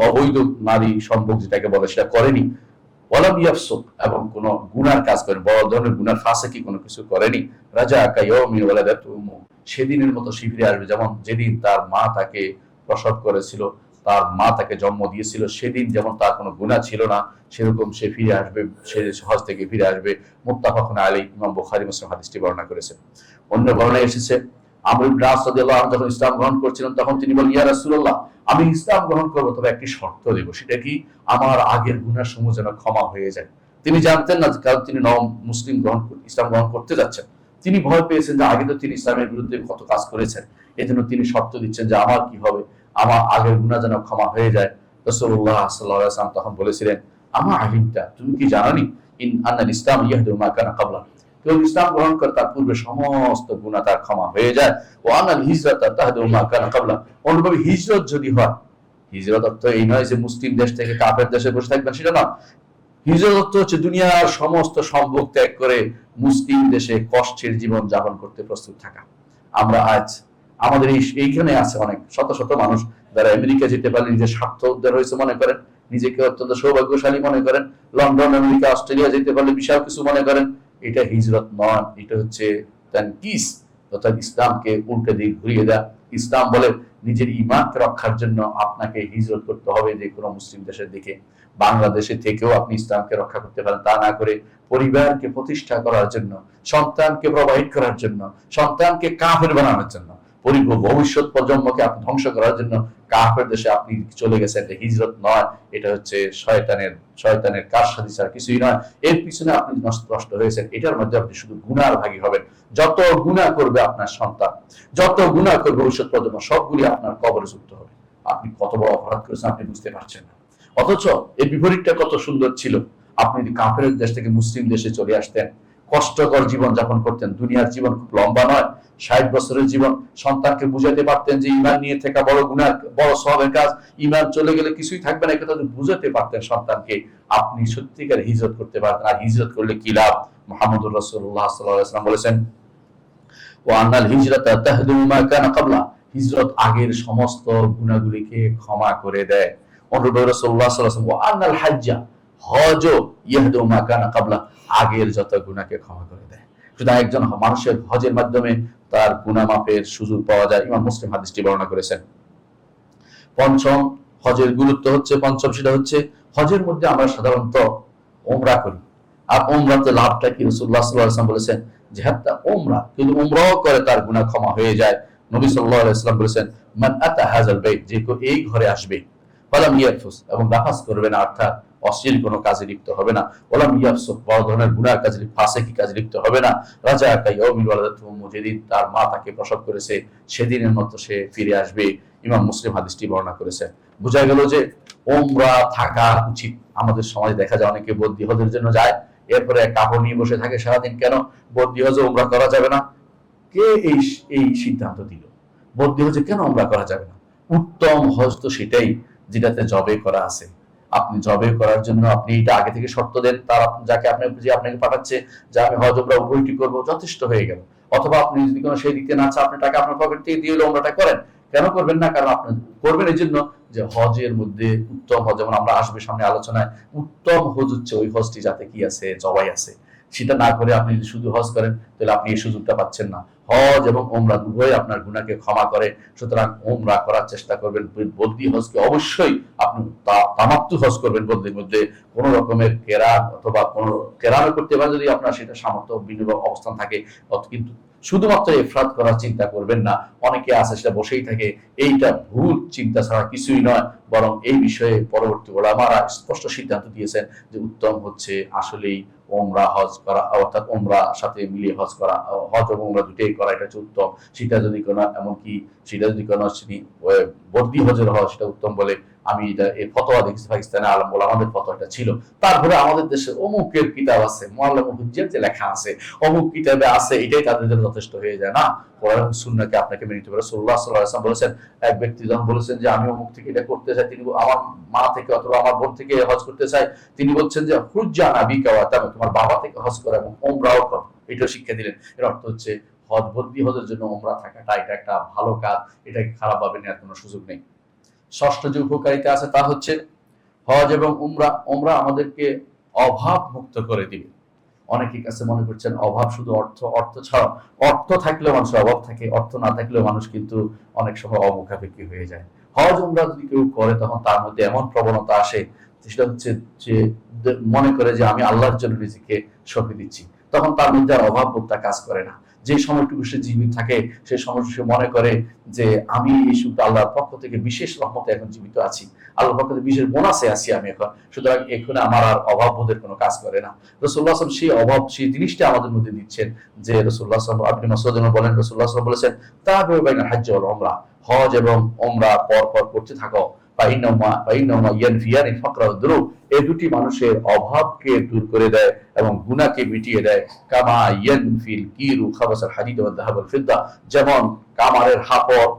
অবৈধ নারী সম্পর্ক যেটাকে বলে, সেটা করেনি। ওয়ালাম ইয়াফসুক, এবং কোন গুনার কাজ করেনি, বড় ধরনের গুনার ফাসিকি কোনো কিছু করেনি। রাজা কায়াউমি ওয়ালাদাতু উম্মু, সেদিনের মতো সে ফিরে আসবে, যেমন যেদিন তার মা তাকে প্রসব করেছিল, তার মা তাকে জন্ম দিয়েছিল, সেদিন যেমন তার কোনো গুনাহ ছিল না, সেরকম সে ফিরে আসবে, সে হজ থেকে ফিরে আসবে। মুত্তাফাকুন আলাইহি, ইমাম বুখারী মুসলিম হাদিসটি বর্ণনা করেছেন। অন্য বর্ণনায় এসেছে, আমর ইবনে আস রাদিয়াল্লাহু আনহু যখন ইসলাম গ্রহণ করছিলেন, তখন তিনি বলেন, ইয়া রাসূলুল্লাহ, আমি ইসলাম গ্রহণ করব, তবে একটি শর্ত দেব। সেটা কি? আমার আগের গুনাহসমূহ যেন ক্ষমা হয়ে যায়। তিনি জানতেন না, কারণ তিনি ইসলাম গ্রহণ করতে যাচ্ছেন। তিনি ভয় পেয়েছেন যে আগে তো তিনি ইসলামের বিরুদ্ধে কত কাজ করেছেন, এজন্য তিনি শর্ত দিচ্ছেন যে আমার কি হবে, আমার আগের গুনাহ যেন ক্ষমা হয়ে যায়। রাসূলুল্লাহ সাল্লাল্লাহু আলাইহি ওয়াসাল্লাম তখন বলেছিলেন, আমা আলিমতা, তুমি কি জানোনি, ইন আন্নাল ইসলাম ইয়াহদু মা কানা ক্বাবলা, কেউ ইসলাম গ্রহণ করে তার পূর্বে সমস্ত গুনাহ তার ক্ষমা হয়ে যায়। ও আনাল হিজরাতা তাহদু মা কানা ক্বাবলা, অনুভাবে হিজরত যদি হয়, হিজরত অর্থ এই নয় যে মুসলিম দেশ থেকে কাফের দেশে বসে থাকবেন, সেটা না। হিজরত অর্থ হচ্ছে দুনিয়ার সমস্ত সম্ভোগ ত্যাগ করে মুসলিম দেশে কষ্টের জীবন যাপন করতে প্রস্তুত থাকা। আমরা আজ আমাদের এইখানে আছে অনেক শত শত মানুষ যারা আমেরিকা যেতে পারলে নিজের স্বার্থ উদ্ধার হয়েছে মনে করেন, নিজেকে অত্যন্ত সৌভাগ্যশালী মনে করেন, লন্ডন, আমেরিকা, অস্ট্রেলিয়া যেতে পারলে বিশাল কিছু মনে করেন। এটা হিজরত নয়, এটা হচ্ছে তানকিস, অর্থাৎ ইসলামকে উল্টে দিক ঘুরিয়ে দেয়া। ইসলাম বলে নিজের ঈমানকে রক্ষার জন্য আপনাকে হিজরত করতে হবে যে কোনো মুসলিম দেশের দিকে। বাংলাদেশে থেকেও আপনি ইসলামকে রক্ষা করতে পারেন, তা না করে পরিবারকে প্রতিষ্ঠা করার জন্য, সন্তানকে প্রবাহিত করার জন্য, সন্তানকে কাফের বানানোর জন্য, ভবিষ্যৎ প্রজন্মকে আপনি ধ্বংস করার জন্য কাফের দেশে আপনি চলে গেছেন। এটা হিজরত নয়, এটা হচ্ছে শয়তানের কারসাজি ছাড়া কিছুই নয়। এর পিছনে আপনি নষ্ট হয়েছেন, এটার মধ্যে আপনি শুধু গুনার ভাগী হবেন। যত গুনাহ করবে আপনার সন্তান, যত গুনাহ করবে ভবিষ্যৎ প্রজন্ম, সবগুলি আপনার কবরে যুক্ত হবে। আপনি কত বড় অপরাধ করেছেন আপনি বুঝতে পারছেন না। অথচ এর বিপরীতটা কত সুন্দর ছিল। আপনি যদি কাফের দেশ থেকে মুসলিম দেশে চলে আসতেন, কষ্টকর জীবন যাপন করতেন। দুনিয়ার জীবন খুব লম্বা নয়, 60 বছরের জীবন। সন্তানকে বুঝাতে পারতেন যে ইমান নিয়ে থাকা বড় গুনাহ, বড় সওয়াবের কাজ, ইমান চলে গেলে কিছুই থাকবে না, এটা যদি বুঝাতে পারতেন সন্তানকে, আপনি সত্যিকার হিজরত করতে পারতেন। আর হিজরত করলে কি লাভ? মুহাম্মদুর রাসূলুল্লাহ সাল্লাল্লাহু আলাইহি ওয়াসাল্লাম বলেছেন, ওয়া আন্নাল হিজরাতা তাহদুমু মা কানা ক্বাবলা, হিজরত আগের সমস্ত গুনাহগুলিকে ক্ষমা করে দেয়। অনুরূপে রাসূলুল্লাহ সাল্লাল্লাহু আলাইহি ওয়াসাল্লাম, ওয়া আন্নাল হাজ্জা, হজও ইয়াহদুমু মা কানা ক্বাবলা, আগের যত গুনাহকে ক্ষমা করে দেয়। সুতরাং একজন মানুষের হজের মাধ্যমে তার গুনাহ মাফের সুযোগ পাওয়া যায়। ইমাম মুসলিম হাদিসটি বর্ণনা করেছেন। পঞ্চম হজের গুরুত্ব হচ্ছে, সেটা হচ্ছে হজের মধ্যে আমরা সাধারণত উমরা করি। আর উমরাতে লাভটা কি? রাসূলুল্লাহ সাল্লাল্লাহু আলাইহি ওয়াসাল্লাম বলেছেন যে হাত্তা উমরা, কিন্তু উমরাও করে তার গুনাহ ক্ষমা হয়ে যায়। নবী সাল্লাল্লাহু আলাইহি ওয়াসাল্লাম বলেছেন, মান আতা হাযাল বাইত, যে কেউ এই ঘরে আসবে, ফালাম ইয়ারফুস, এবং রাফাস করবে না, অর্থাৎ অশ্লীল কোনো কাজে লিপ্ত হবে না, ওয়ালাম ইয়াফসুক, বড় ধরনের গুনাহ কাজে, ফাসিকি কাজে লিপ্ত হবে না, রাজা কাইয়াউমিল ওয়ালাদাতুহু উম্মুহু, যেদিন তার মা তাকে প্রসব করেছে সেদিনের মতো সে ফিরে আসবে। ইমাম মুসলিম হাদিসটি বর্ণনা করেছেন। বোঝা গেল যে উমরা থাকা উচিত। আমাদের সমাজে দেখা যায় অনেকে বদ্যি হজের জন্য যায়, এরপরে কাপড় নিয়ে বসে থাকে সারাদিন। কেন বদ্যি হজে উমরা করা যাবে না? কে এই সিদ্ধান্ত দিল? বদ্যি হজে কেন উমরা করা যাবে না? উত্তম হজ তো সেটাই যেটাতে জবে করা আছে। আপনি জবে করার জন্য আপনি এটা আগে থেকে শর্ত দেন, তার যাকে আপনি যে আপনাকে পাঠাচ্ছে যে আমি হজ উমরা উভয়টি করবো, যথেষ্ট হয়ে গেল। অথবা আপনি যদি কোনো সেই দিতে না চান, আপনি টাকা আপনার পকেট থেকে দিয়ে উমরাটা করেন। কেন করবেন না? কারণ আপনি করবেন এই জন্য যে হজের মধ্যে উত্তম হজ, যেমন আমরা আসবে সামনে আলোচনায়, উত্তম হজ হচ্ছে ওই হজটি যাতে কি আছে, জবাই আছে। সেটা না করে আপনি যদি শুধু হজ করেন, তাহলে আপনি এই সুযোগটা পাচ্ছেন না। হজ এবং উমরা উভয় আপনার গুনাহকে ক্ষমা করে। সুতরাং উমরা করার চেষ্টা করবেন। বদলি হজকে অবশ্যই আপনি তামাত্তু হজ করবেন। বদলির মধ্যে কোন রকমের কেরান অথবা কোন কেরানও করতে পারেন যদি আপনার সেটা সামর্থ্য বিনিয়োগ অবস্থান থাকে, কিন্তু শুধুমাত্র ইফরাত করার চিন্তা করবেন না। অনেকে আছে সেটা বসেই থাকে, এইটা ভুল চিন্তা ছাড়া কিছুই নয়। বরং এই বিষয়ে পরবর্তী ওলামারা স্পষ্ট সিদ্ধান্ত দিয়েছেন যে উত্তম হচ্ছে আসলেই উমরা হজ করা, অর্থাৎ উমরা সাথে মিলিয়ে হজ করা, হজ এবং উমরা দুটোই করা, এটা হচ্ছে উত্তম। সেটা যদি কোনো এমনকি সেটা যদি কোনো বদলি হজের হয় সেটা উত্তম বলে আমি এই ফতোয়া দেখছি পাকিস্তানে আলম ওলামাদের ফতোয়াটা ছিল। তারপরে আমাদের দেশে অমুকের কিতাব আছে, মুআল্লামুল হুজ্জাত যে লেখা আছে, অমুক কিতাবে আছে, এটাই তাদের জন্য যথেষ্ট হয়ে যায় না। কোরআন সুন্নাহকে আপনাকে মেনে নিতে হবে। রাসূলুল্লাহ সাল্লাল্লাহু আলাইহি ওয়াসাল্লাম বলেছেন, এক ব্যক্তি যখন বলেছেন যে আমি অমুক থেকে এটা করতে চাই, তিনি আমার মা থেকে অথবা আমার বোন থেকে হজ করতে চাই, তিনি বলছেন যে হুজ্জা নাবিকা ওয়া তাম, তোমার বাবা থেকে হজ করো এবং উমরাও করো, এটাও শিক্ষা দিলেন। এর অর্থ হচ্ছে হজ, বদলি হজের জন্য উমরা থাকাটা এটা একটা ভালো কাজ, এটাকে খারাপ ভাবে নেওয়ার কোনো সুযোগ নেই। ষষ্ঠ যে উপকারিতা আছে তা হচ্ছে হজ এবং উমরা আমাদেরকে অভাব মুক্ত করে দিবে। অনেকের কাছে মনে করছেন অভাব শুধু অর্থ ছাড়া, অর্থ থাকলেও মানুষের অভাব থাকে, অর্থ না থাকলেও মানুষ কিন্তু অনেক সময় অমুখাপেক্ষী হয়ে যায়। হজ উমরা যদি কেউ করে তখন তার মধ্যে এমন প্রবণতা আসে, সেটা হচ্ছে যে মনে করে যে আমি আল্লাহর জন্য নিজেকে সঁপে দিচ্ছি। তখন তার মধ্যে আর অভাব বোধটা কাজ করে না। যে সময়টুকু সে জীবিত থাকে সেই সময় সে মনে করে যে আমি এই শুধু আল্লাহর পক্ষ থেকে বিশেষ রহমতে এখন জীবিত আছি, আল্লাহর পক্ষ থেকে বিশেষ বোনাসে আছি আমি এখন, সুতরাং এখানে আমার আর অভাব বোধের কোনো কাজ করে না। রাসূলুল্লাহ সাল্লাল্লাহু আলাইহি ওয়াসাল্লাম সেই অভাব, সেই জিনিসটা আমাদের মধ্যে দিচ্ছেন। যে রাসূলুল্লাহ সাল্লাল্লাহু আলাইহি ওয়াসাল্লাম, আপনি মাসউদ বলেন, রাসূলুল্লাহ সাল্লাল্লাহু আলাইহি ওয়াসাল্লাম বলেছেন তাবিউ বাইনাল হজ্জ ওয়াল উমরা, হজ এবং উমরা পর পর করতে থাকো, ফাইন্নাহুমা ইয়ানফিয়ানি ফাকরা ওয়াদ দুরুব, এই দুটি মানুষের অভাবকে দূর করে দেয় এবং গুনাহকে মিটিয়ে দেয়। কামা ইয়ানফিল কিরু খাবাসাল হাদিদ ওয়াদ যাহাব ওয়াল ফিদ্দা, যেমন কামারের হাপড়,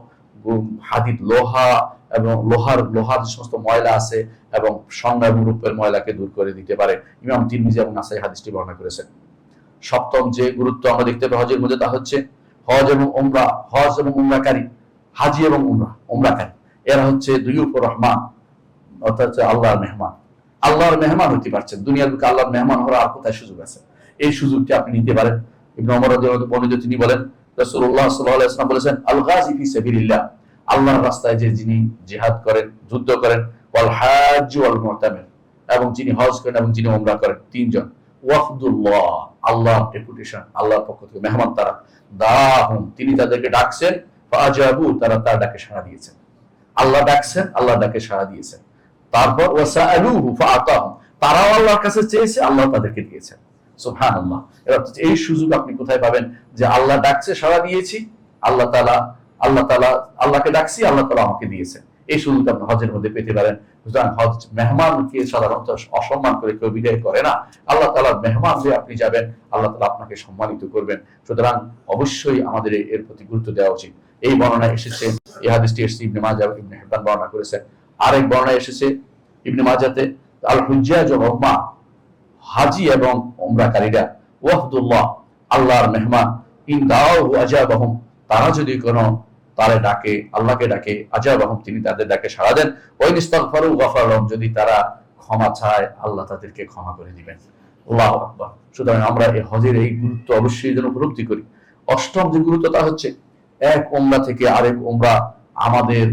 হাদিদ লোহা এবং লোহার যে সমস্ত ময়লা আছে এবং স্বর্ণ এবং রূপের ময়লাকে দূর করে দিতে পারে। ইমাম তিরমিজি এবং নাসাই হাদিসটি বর্ণনা করেছেন। সপ্তম যে গুরুত্ব আমরা দেখতে পাই হজের মধ্যে তা হচ্ছে হজ এবং উমরাকারী, হাজি এবং উমরাকারী, এরা হচ্ছে দুইউফুর রহমান, অর্থাৎ আল্লাহর মেহমান। আল্লাহর মেহমান হতে পারছেন। দুনিয়ার বুকে আল্লাহর মেহমান হওয়ার আর কোথায় সুযোগ আছে? এই সুযোগটি আপনি নিতে পারেন। ইবনে ওমর রাদিয়াল্লাহু আনহু বর্ণিত, তিনি বলেন রাসূলুল্লাহ সাল্লাল্লাহু আলাইহি ওয়াসাল্লাম বলেছেন, আল গাযী ফি সাবিলিল্লাহ, আল্লাহর রাস্তায় যে যিনি জিহাদ করেন, যুদ্ধ করেন, ওয়াল হাজ্জ ওয়াল মুতামির, এবং যিনি হজ করেন এবং যিনি উমরা করেন, তিনজন। ওয়াফদুল্লাহ, আল্লাহর ডেপুটেশন, আল্লাহর পক্ষ থেকে মেহমান তারা, দাহুম, তিনি তাদেরকে ডাকছেন, ফাআজাবু, তারা তার ডাকে সাড়া দিয়েছেন। আল্লাহ ডাকছেন, আল্লাহ ডাকে সাড়া দিয়েছেন। তারপর ওয়াসাআলুহু ফাআতাহুম, তারাও আল্লাহর কাছে চেয়েছে, আল্লাহ তাদেরকে দিয়েছেন। সুবহানাল্লাহ। এবার এই সুযোগ আপনি কোথায় পাবেন যে আল্লাহ ডাকছে, সাড়া দিয়েছি, আল্লাহ তাআলা আল্লাহ তাআলা আল্লাহকে ডাকছি, আল্লাহ তাআলা আমাকে দিয়েছেন। এই সুযোগ আপনি হজের মধ্যে পেতে পারেন। সুতরাং হজ মেহমানকে সাধারণত অসম্মান করে কেউ বিদায় করে না। আল্লাহ তাআলার মেহমান হয়ে আপনি যাবেন, আল্লাহ তাআলা আপনাকে সম্মানিত করবেন। সুতরাং অবশ্যই আমাদের এর প্রতি গুরুত্ব দেওয়া উচিত। এই বর্ণনা এসেছে, এই হাদিসটি এসেছে ইবনে মাজাহ, ইবনে হিব্বান বর্ণনা করেছেন। আরেক বর্ণনা এসেছে ইবনে মাজাহতে, আল হুজ্জাজ ওয়া উম্মা, হাজি এবং উমরাকারীরা ওয়াফদুল্লাহ, আল্লাহর মেহমান, ইন দাউ আজাবাহুম, তারা যদি কোনো তারে ডাকে, আল্লাহকে ডাকে, আজাবাহুম, তিনি তাদের ডাকে সাড়া দেন, ওয়া ইস্তাগফারু গফার লাহুম, যদি তারা ক্ষমা চায়, আল্লাহ তাদেরকে ক্ষমা করে দিবেন। আল্লাহু আকবার। সুতরাং আমরা এই হজের এই গুরুত্ব অবশ্যই যেন উপলব্ধি করি। অষ্টম যে গুরুত্ব তা হচ্ছে, এক উমরা থেকে আরেক উমরা, আমাদের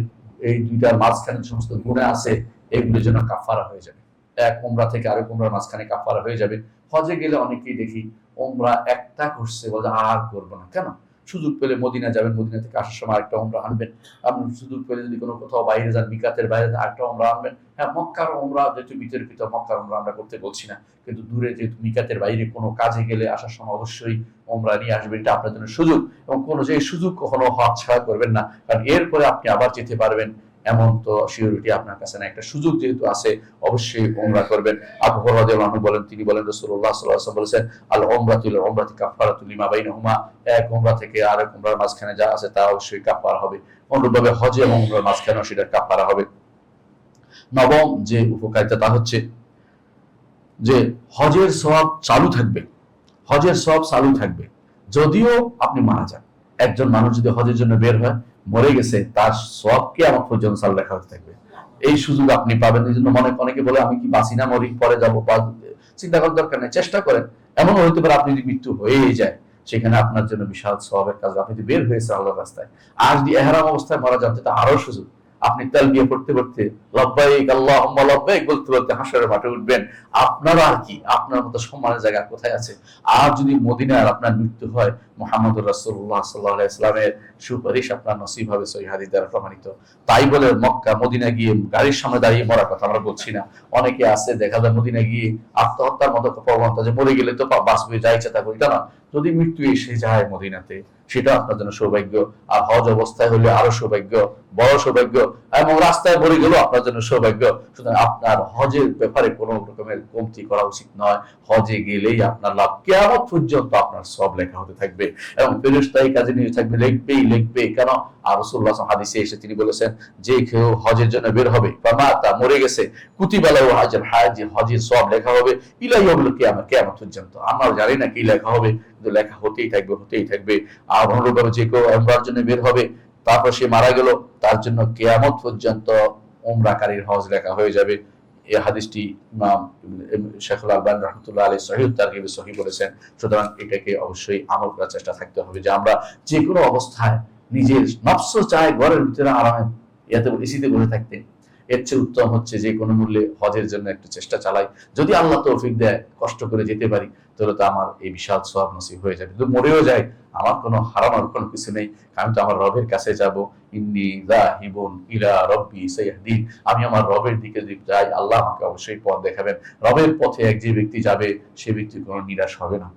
এই দুইটার মাঝখানে সমস্ত গুনাহ আছে, এগুলোর জন্য কাফারা হয়ে যাবে। এক উমরা থেকে আরেক উমরার মাঝখানে কাফারা হয়ে যাবে। হজে গেলে অনেকেই দেখি উমরা একটা করছে, বলে আর করবো না। কেন? সুযোগ পেলে মদিনা যাবেন, মদিনা থেকে আসার সময় আরেকটা উমরা আনবেন। আপনি সুযোগ পেলে যদি কোনো কোথাও বাইরে যান, মিকাতের বাইরে যান, আরেকটা উমরা আনবেন। হ্যাঁ, মক্কার উমরা যেহেতু বিতর্কিত, মক্কার উমরা আমরা করতে বলছি না, কিন্তু দূরে যেহেতু মিকাতের বাইরে কোনো কাজে গেলে আসার সময় অবশ্যই উমরা নিয়ে আসবেন। এটা আপনার জন্য সুযোগ, এবং কোনো যে সুযোগ কখনো হাতছাড়া করবেন না, কারণ এরপরে আপনি আবার যেতে পারবেন এমন তো সিউরিটি আপনার কাছে না। একটা সুযোগ যেহেতু আছে, অবশ্যই উমরা করবেন। আবু হুরায়রা রাদিয়াল্লাহু আনহু বলেন, তিনি বলেন রাসূলুল্লাহ সাল্লাল্লাহু আলাইহি ওয়াসাল্লাম বলেছেন, আল উমরাতু লিল উমরাতি কাফারাতুল লিমা বাইনাহুমা, এক উমরা থেকে আরেক উমরার মাঝখানে যা আছে তা অবশ্যই কাফারা হবে। অনুরূপভাবে হজ এবং উমরার মাঝখানেও সেটা কাফারা হবে। নবম যে উপকারিতা তা হচ্ছে যে হজের সওয়াব চালু থাকবে। হজের সওয়াব চালু থাকবে যদিও আপনি মারা যান। একজন মানুষ যদি হজের জন্য বের হয়, মরে গেছে, তার সওয়াব কিয়ামত পর্যন্ত চালু রাখা হতে থাকবে। এই সুযোগ আপনি পাবেন। এই জন্য অনেকে বলে, আমি কি বাঁচি না, মরি, পরে যাবো। চিন্তা করার দরকার নেই, চেষ্টা করেন। এমন হইতে পারে আপনি যদি মৃত্যু হয়েই যায়, সেখানে আপনার জন্য বিশাল সওয়াবের কাজ। আপনি যদি বের হয়েছে আল্লাহর রাস্তায়, আর যদি ইহরাম অবস্থায় মারা যান, এটা আরো সুযোগ। আপনি তালবিয়া পড়তে পড়তে, লব্বাইক আল্লাহুম্মা লব্বাইক বলতে বলতে হাসরের মাঠে উঠবেন। আপনার আর কি, আপনার মতো সম্মানের জায়গা কোথায় আছে? আর যদি মদিনার আপনার মৃত্যু হয়, মুহাম্মদুর রাসূলুল্লাহ সাল্লাল্লাহু আলাইহি ওয়াসাল্লামের সুপারিশ আপনার নসিব হবে, সহিহ হাদিস দ্বারা প্রমাণিত। তাই বলে মক্কা মদিনা গিয়ে গাড়ির সামনে দাঁড়িয়ে মরার কথা আমরা বলছি না। অনেকে আছে, দেখা যায় মদিনা গিয়ে আত্মহত্যার মতো প্রবণতা, যে মরে গেলে তো বাঁচবে, যা ইচ্ছা তা করি, তা না। যদি মৃত্যু এসে যায় মদিনাতে, সেটা আপনার জন্য সৌভাগ্য। আর হজ অবস্থায় হলে আরো সৌভাগ্য, বড় সৌভাগ্য। এবং রাস্তায় মরে গেলেও আপনার জন্য সৌভাগ্য। সুতরাং আপনার হজের ব্যাপারে কোনো রকমের কমতি করা উচিত নয়। হজে গেলেই আপনার লাভ, কিয়ামত পর্যন্ত আপনার সব লেখা হতে থাকবে, এবং ফেরেশতা এই কাজে নিয়ে থাকবে, লিখবেই। কেন? আর রাসূলুল্লাহ হাদিসে এসে তিনি বলেছেন, যে কেউ হজের জন্য বের হবে, ফামাতা, মরে গেছে, কুতিবা লাহু হাজ্জুল হাজ, হজের সব লেখা হবে, ইলা ইয়াউমিল কিয়ামা, কিয়ামত পর্যন্ত। আমরা জানি না কি লেখা হবে, কিন্তু লেখা হতেই থাকবে। আর অনুরূপভাবে যে কেউ উমরার জন্য বের হবে, তারপর সে মারা গেল, তার জন্য কিয়ামত পর্যন্ত উমরাকারীর হজ লেখা হয়ে যাবে। এই হাদিসটি ইমাম শেখুল আলবানী রাহমাতুল্লাহ আলাইহি সহিহ তারগিবে সহিহ বলেছেন। সুতরাং এটাকে অবশ্যই আমল করার চেষ্টা থাকতে হবে, যে আমরা যে কোনো অবস্থায় নিজের নফস চায় ঘরের ভিতরে আরামে এসিতে বসে থাকতে, এর চেয়ে উত্তম হচ্ছে যে কোনো মূল্যে হজের জন্য একটু চেষ্টা চালাই। যদি আল্লাহ তৌফিক দেয়, কষ্ট করে যেতে পারি, তাহলে তো আমার এই বিশাল সওয়াব নসিব হয়ে যাবে। যদি মরেও যায়, আমার কোনো হারানোর কোনো কিছু নেই, আমি তো আমার রবের কাছে যাব। ইন্নী যাহিবুন ইলা রাব্বি সাইয়াহদিন, আমি আমার রবের দিকে যাই, আল্লাহ আমাকে অবশ্যই পথ দেখাবেন। রবের পথে যে ব্যক্তি যাবে, সে ব্যক্তি কোনো নিরাশ হবে না।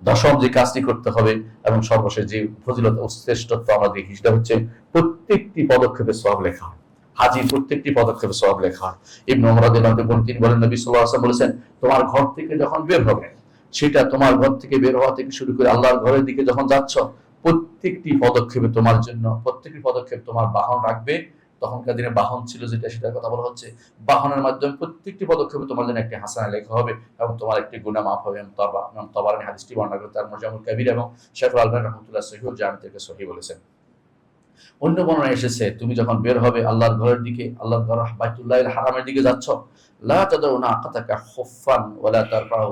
দশম যে কাজটি করতে হবে, এবং সর্বশেষ যে ফজিলত ও শ্রেষ্ঠত্ব আমরা দেখি, সেটা হচ্ছে প্রত্যেকটি পদক্ষেপে সওয়াব লেখা হয়। হাজির প্রত্যেকটি পদক্ষেপে সওয়াব লেখা হয়। ইবনে ওমর রাদিয়াল্লাহু আনহু তিনি বলেন, নবী সাল্লাল্লাহু আলাইহি ওয়াসাল্লাম বলেছেন, তোমার ঘর থেকে যখন বের হবে, সেটা তোমার ঘর থেকে বের হওয়া থেকে শুরু করে আল্লাহর ঘরের দিকে যখন যাচ্ছ, প্রত্যেকটি পদক্ষেপে তোমার জন্য, প্রত্যেকটি পদক্ষেপ তোমার বাহন রাখবে। তখনকার দিনে বাহন ছিল যেটা, সেটার কথা বলা হচ্ছে। বাহনের মাধ্যমে প্রত্যেকটি পদক্ষেপে তোমার জন্য একটি হাসানা লেখা হবে, এবং তোমার একটি গুনাহ মাফ হবে। তাবারানী হাদিসটি বর্ণনা করে তার মুজামুল কাবীর, এবং শেখুল আলবানী রাহমাতুল্লাহ সহিহ জামি থেকে সহিহ বলেছেন। অন্য বর্ণনায় এসেছে, তুমি যখন বের হবে আল্লাহর ঘরের দিকে, আল্লাহর ঘর বাইতুল্লাহিল হারামের দিকে যাচ্ছ, লা তাদউনা আকাতাকা খুফফান ওয়ালা তারফাউ,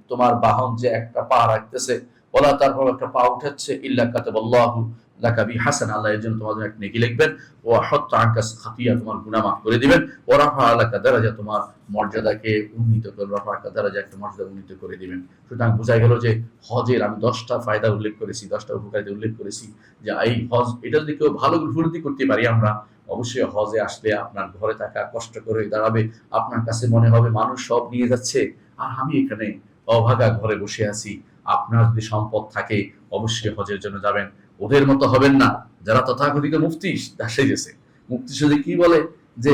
তোমার বাহন যে একটা পা রাখতেছে, ওয়ালা তারফাউ, একটা পা উঠাচ্ছে, ইল্লা কাতাবাল্লাহু লাকা বিহাসান, আল্লাহ এর জন্য তোমার জন্য একটা নেকি লিখবেন। ওয়া হাত্তা আনকা খাতিয়া, তোমার গুনাহ মাফ করে দিবেন। ওয়া রাফা লাকা দারাজা, তোমার মর্যাদাকে উন্নীত করে, রাফা লাকা দারাজা, একটা মর্যাদা উন্নীত করে দিবেন। সুতরাং বোঝা গেল যে হজের আমি 10টা ফায়দা উল্লেখ করেছি, 10টা উপকারিতা উল্লেখ করেছি, যে এই হজ এটা যদি কেউ ভালো উপলব্ধি করতে পারি আমরা, অবশ্যই হজে আসলে আপনার ঘরে থাকা কষ্ট করে দাঁড়াবে। আপনার কাছে মনে হবে মানুষ সব নিয়ে যাচ্ছে আর আমি এখানে অভাগা ঘরে বসে আছি। আপনার যদি সম্পদ থাকে অবশ্যই হজের জন্য যাবেন। ওদের মতো হবেন না যারা তথাকথিত মুফতি সেজেছে। মুফতি সেজে কি বলে যে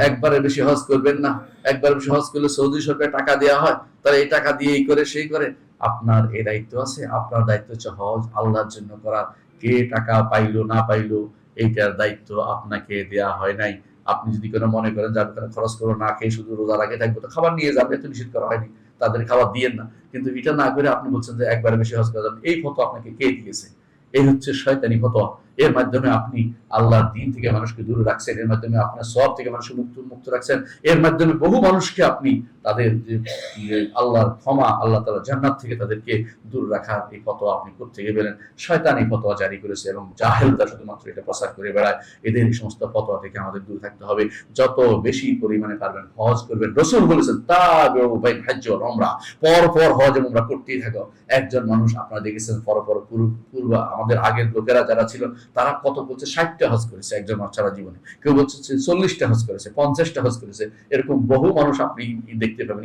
একবারের বেশি হজ করবেন না, একবার বেশি হজ করলে সৌদি সরকার টাকা দেওয়া হয়, তারা এই টাকা দিয়ে এই করে সেই করে। আপনার এই দায়িত্ব আছে, আপনার দায়িত্ব হচ্ছে হজ আল্লাহর জন্য করা। কে টাকা পাইলো না পাইলো এইটার দায়িত্ব আপনাকে দেয়া হয় নাই। আপনি যদি কোনো মনে করেন যে আপনারা খরচ করো, না খেয়ে শুধু রোজা রাখে থাকবো, তো খাবার নিয়ে যাবে, এত নিষেধ করা হয়নি, তাদের খাবার দিয়েন না। কিন্তু এটা না করে আপনি বলছেন যে একবারে বেশি হজ করা যাবে, এই ফতোয়া আপনাকে কে দিয়েছে? এই হচ্ছে শয়তানি ফতোয়া। এর মাধ্যমে আপনি আল্লাহর দিন থেকে মানুষকে দূরে রাখছেন, এর মাধ্যমে আপনার সওয়াব থেকে মানুষকে মুক্ত রাখছেন, এর মাধ্যমে বহু মানুষকে আপনি তাদের আল্লাহর ক্ষমা, আল্লাহ তাআলা জান্নাত থেকে তাদেরকে দূর রাখার এই ফতোয়া আপনি কোত্থেকে পেলেন? শয়তান এই ফতোয়া জারি করেছে এবং জাহেলরা শুধুমাত্র এটা প্রচার করে বেড়ায়। এদের এই সমস্ত ফতোয়া থেকে আমাদের দূরে থাকতে হবে। যত বেশি পরিমাণে পারবেন হজ করবেন। রাসূল বলেছেন তাবিউ বাইন হজ্জ ওয়াল উমরা, পর পর হজ এবং উমরা করতেই থাকো। একজন মানুষ আপনারা দেখেছেন পর পূর্ব আমাদের আগের লোকেরা যারা ছিল তারা কত বলছে 60টা হজ করেছে একজন মানুষ সারা জীবনে, কেউ বলছে 40টা হজ করেছে, 50টা হজ করেছে। এরকম বহু মানুষ আপনি দেখতে পাবেন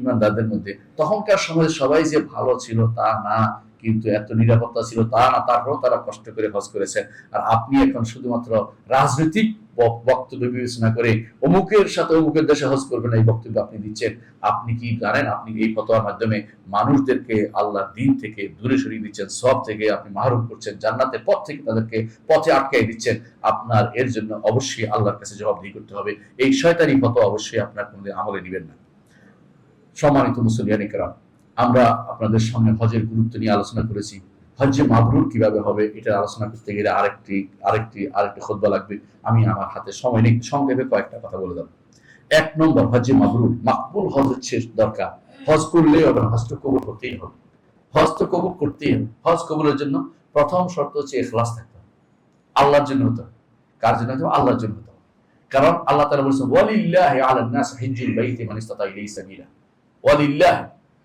ইমানদারদের মধ্যে। তখনকার সমাজে সবাই যে ভালো ছিল তা না, কিন্তু এত নিরাপত্তা ছিল তা না, তারপরেও তারা কষ্ট করে হজ করেছেন। আর আপনি এখন শুধুমাত্র রাজনৈতিক বক্তব্য বিবেচনা করে অমুকের সাথে অমুকের দেশে হজ করবেন এই বক্তব্য আপনি দিচ্ছেন। আপনি কি জানেন আপনি এই ফতোয়ার মাধ্যমে মানুষদেরকে আল্লাহর দিন থেকে দূরে সরিয়ে দিচ্ছেন, সব থেকে আপনি মাহরুম করছেন, জান্নাতের পথ থেকে তাদেরকে পথে আটকাই দিচ্ছেন। আপনার এর জন্য অবশ্যই আল্লাহর কাছে জবাবদিহি করতে হবে। এই শয়তানি ফতোয়া অবশ্যই আপনার কোনোদিন আমলে নেবেন না। সম্মানিত মুসলিয়ান ইকরাম, আমরা আপনাদের সামনে হজের গুরুত্ব নিয়ে আলোচনা করেছি। হজ্জে মাবরুর কিভাবে হবে এটা আলোচনা করতে গেলে আরেকটি খুতবা লাগবে। আমি আমার হাতে সময় নেই, সংক্ষেপে কয়েকটা কথা বলে দেব। 1 নম্বর, হজ্জে মাবরুর, মাকবুল হজ হচ্ছে দরকার। হজ করলেই হবে না, হজ তো কবুল করতেই হবে। হজ তো কবুল করতেই হবে। হজ কবুলের জন্য প্রথম শর্ত হচ্ছে ইখলাস থাকতে হবে, আল্লাহর জন্য হতে হবে। কার জন্য হতে হবে? আল্লাহর জন্য হতে হবে। কারণ আল্লাহ তাআলা বলেছেন ওয়ালিল্লাহি আলান নাস হিজ্জুল বাইতি মান ইসতাতা ইলাইহি সাবিলা। ওয়ালিল্লাহ,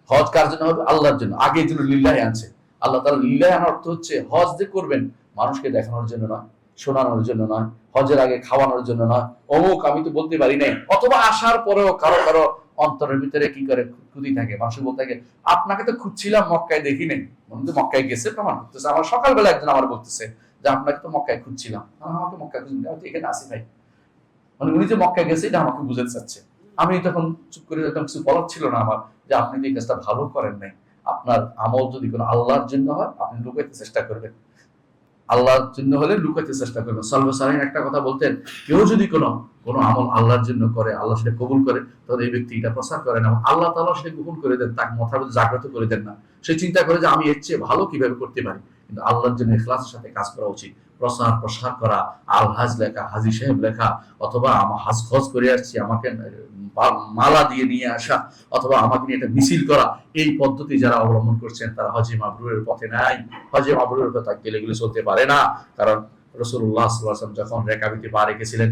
হজ কার জন্য হবে? আল্লাহর জন্য। আগে এই জন্য লিল্লাহি আনছে। আল্লাহ তাআলা লিল্লাহি আনার অর্থ হচ্ছে হজ যে করবেন মানুষকে দেখানোর জন্য নয়, শোনানোর জন্য নয়, হজের আগে খাওয়ানোর জন্য নয়, অমুক আমি তো বলতে পারি নাই, অথবা আসার পরেও কারো অন্তরের ভিতরে কি করে খুঁতি থাকে, মানুষ বলতে থাকে আপনাকে তো খুঁজছিলাম মক্কায় দেখি নাই। মনে তো মক্কায় গেছে প্রমাণ করতেছে। আমার সকালবেলা একজন আমার বলতেছে যে আপনাকে তো মক্কায় খুঁজছিলাম। আমাকে মক্কায় খুঁজছি, আমি তো এখানে আসি ভাই। মানে উনি যে মক্কায় গেছে এটা আমাকে বুঝাতে চাচ্ছে। আমি তখন চুপ করে যেতাম, কিছু বলার ছিল না আমার, যে আপনি তো এই কাজটা ভালো করেন নাই। আপনার আমল যদি কোনো আল্লাহর জন্য হয় আপনি লুকাইতে চেষ্টা করবেন, আল্লাহর জন্য হলে লুকাইতে চেষ্টা করবেন। সাল্লাল্লাহু আলাইহি একটা কথা বলতেন, কেউ যদি কোনো আমল আল্লাহর জন্য করে, আল্লাহ সেটা কবুল করে, তাহলে এই ব্যক্তি এটা প্রচার করে না, আল্লাহ তাআলা সেটা গোপন করে দেন, তাকে মাথার মধ্যে জাগ্রত করে দেন না। সে চিন্তা করে যে আমি এর চেয়ে ভালো কিভাবে করতে পারি। কিন্তু আল্লাহর জন্য ইখলাসের সাথে কাজ করা উচিত। প্রসার করা, আল হাজ লেখা, হাজী সাহেব লেখা, অথবা আমার হজ করে আসছি আমাকে মালা দিয়ে নিয়ে আসা, অথবা আমাকে নিয়ে একটা মিছিল করা, এই পদ্ধতি যারা অবলম্বন করছেন তারা হজে মাবরুরের পথে নাই। হজে মাবরুরের পথে গেলে চলতে পারে না। কারণ রাসূলুল্লাহ সাল্লাল্লাহু আলাইহি ওয়াসাল্লাম যখন রেকাবিতে পা রেখেছিলেন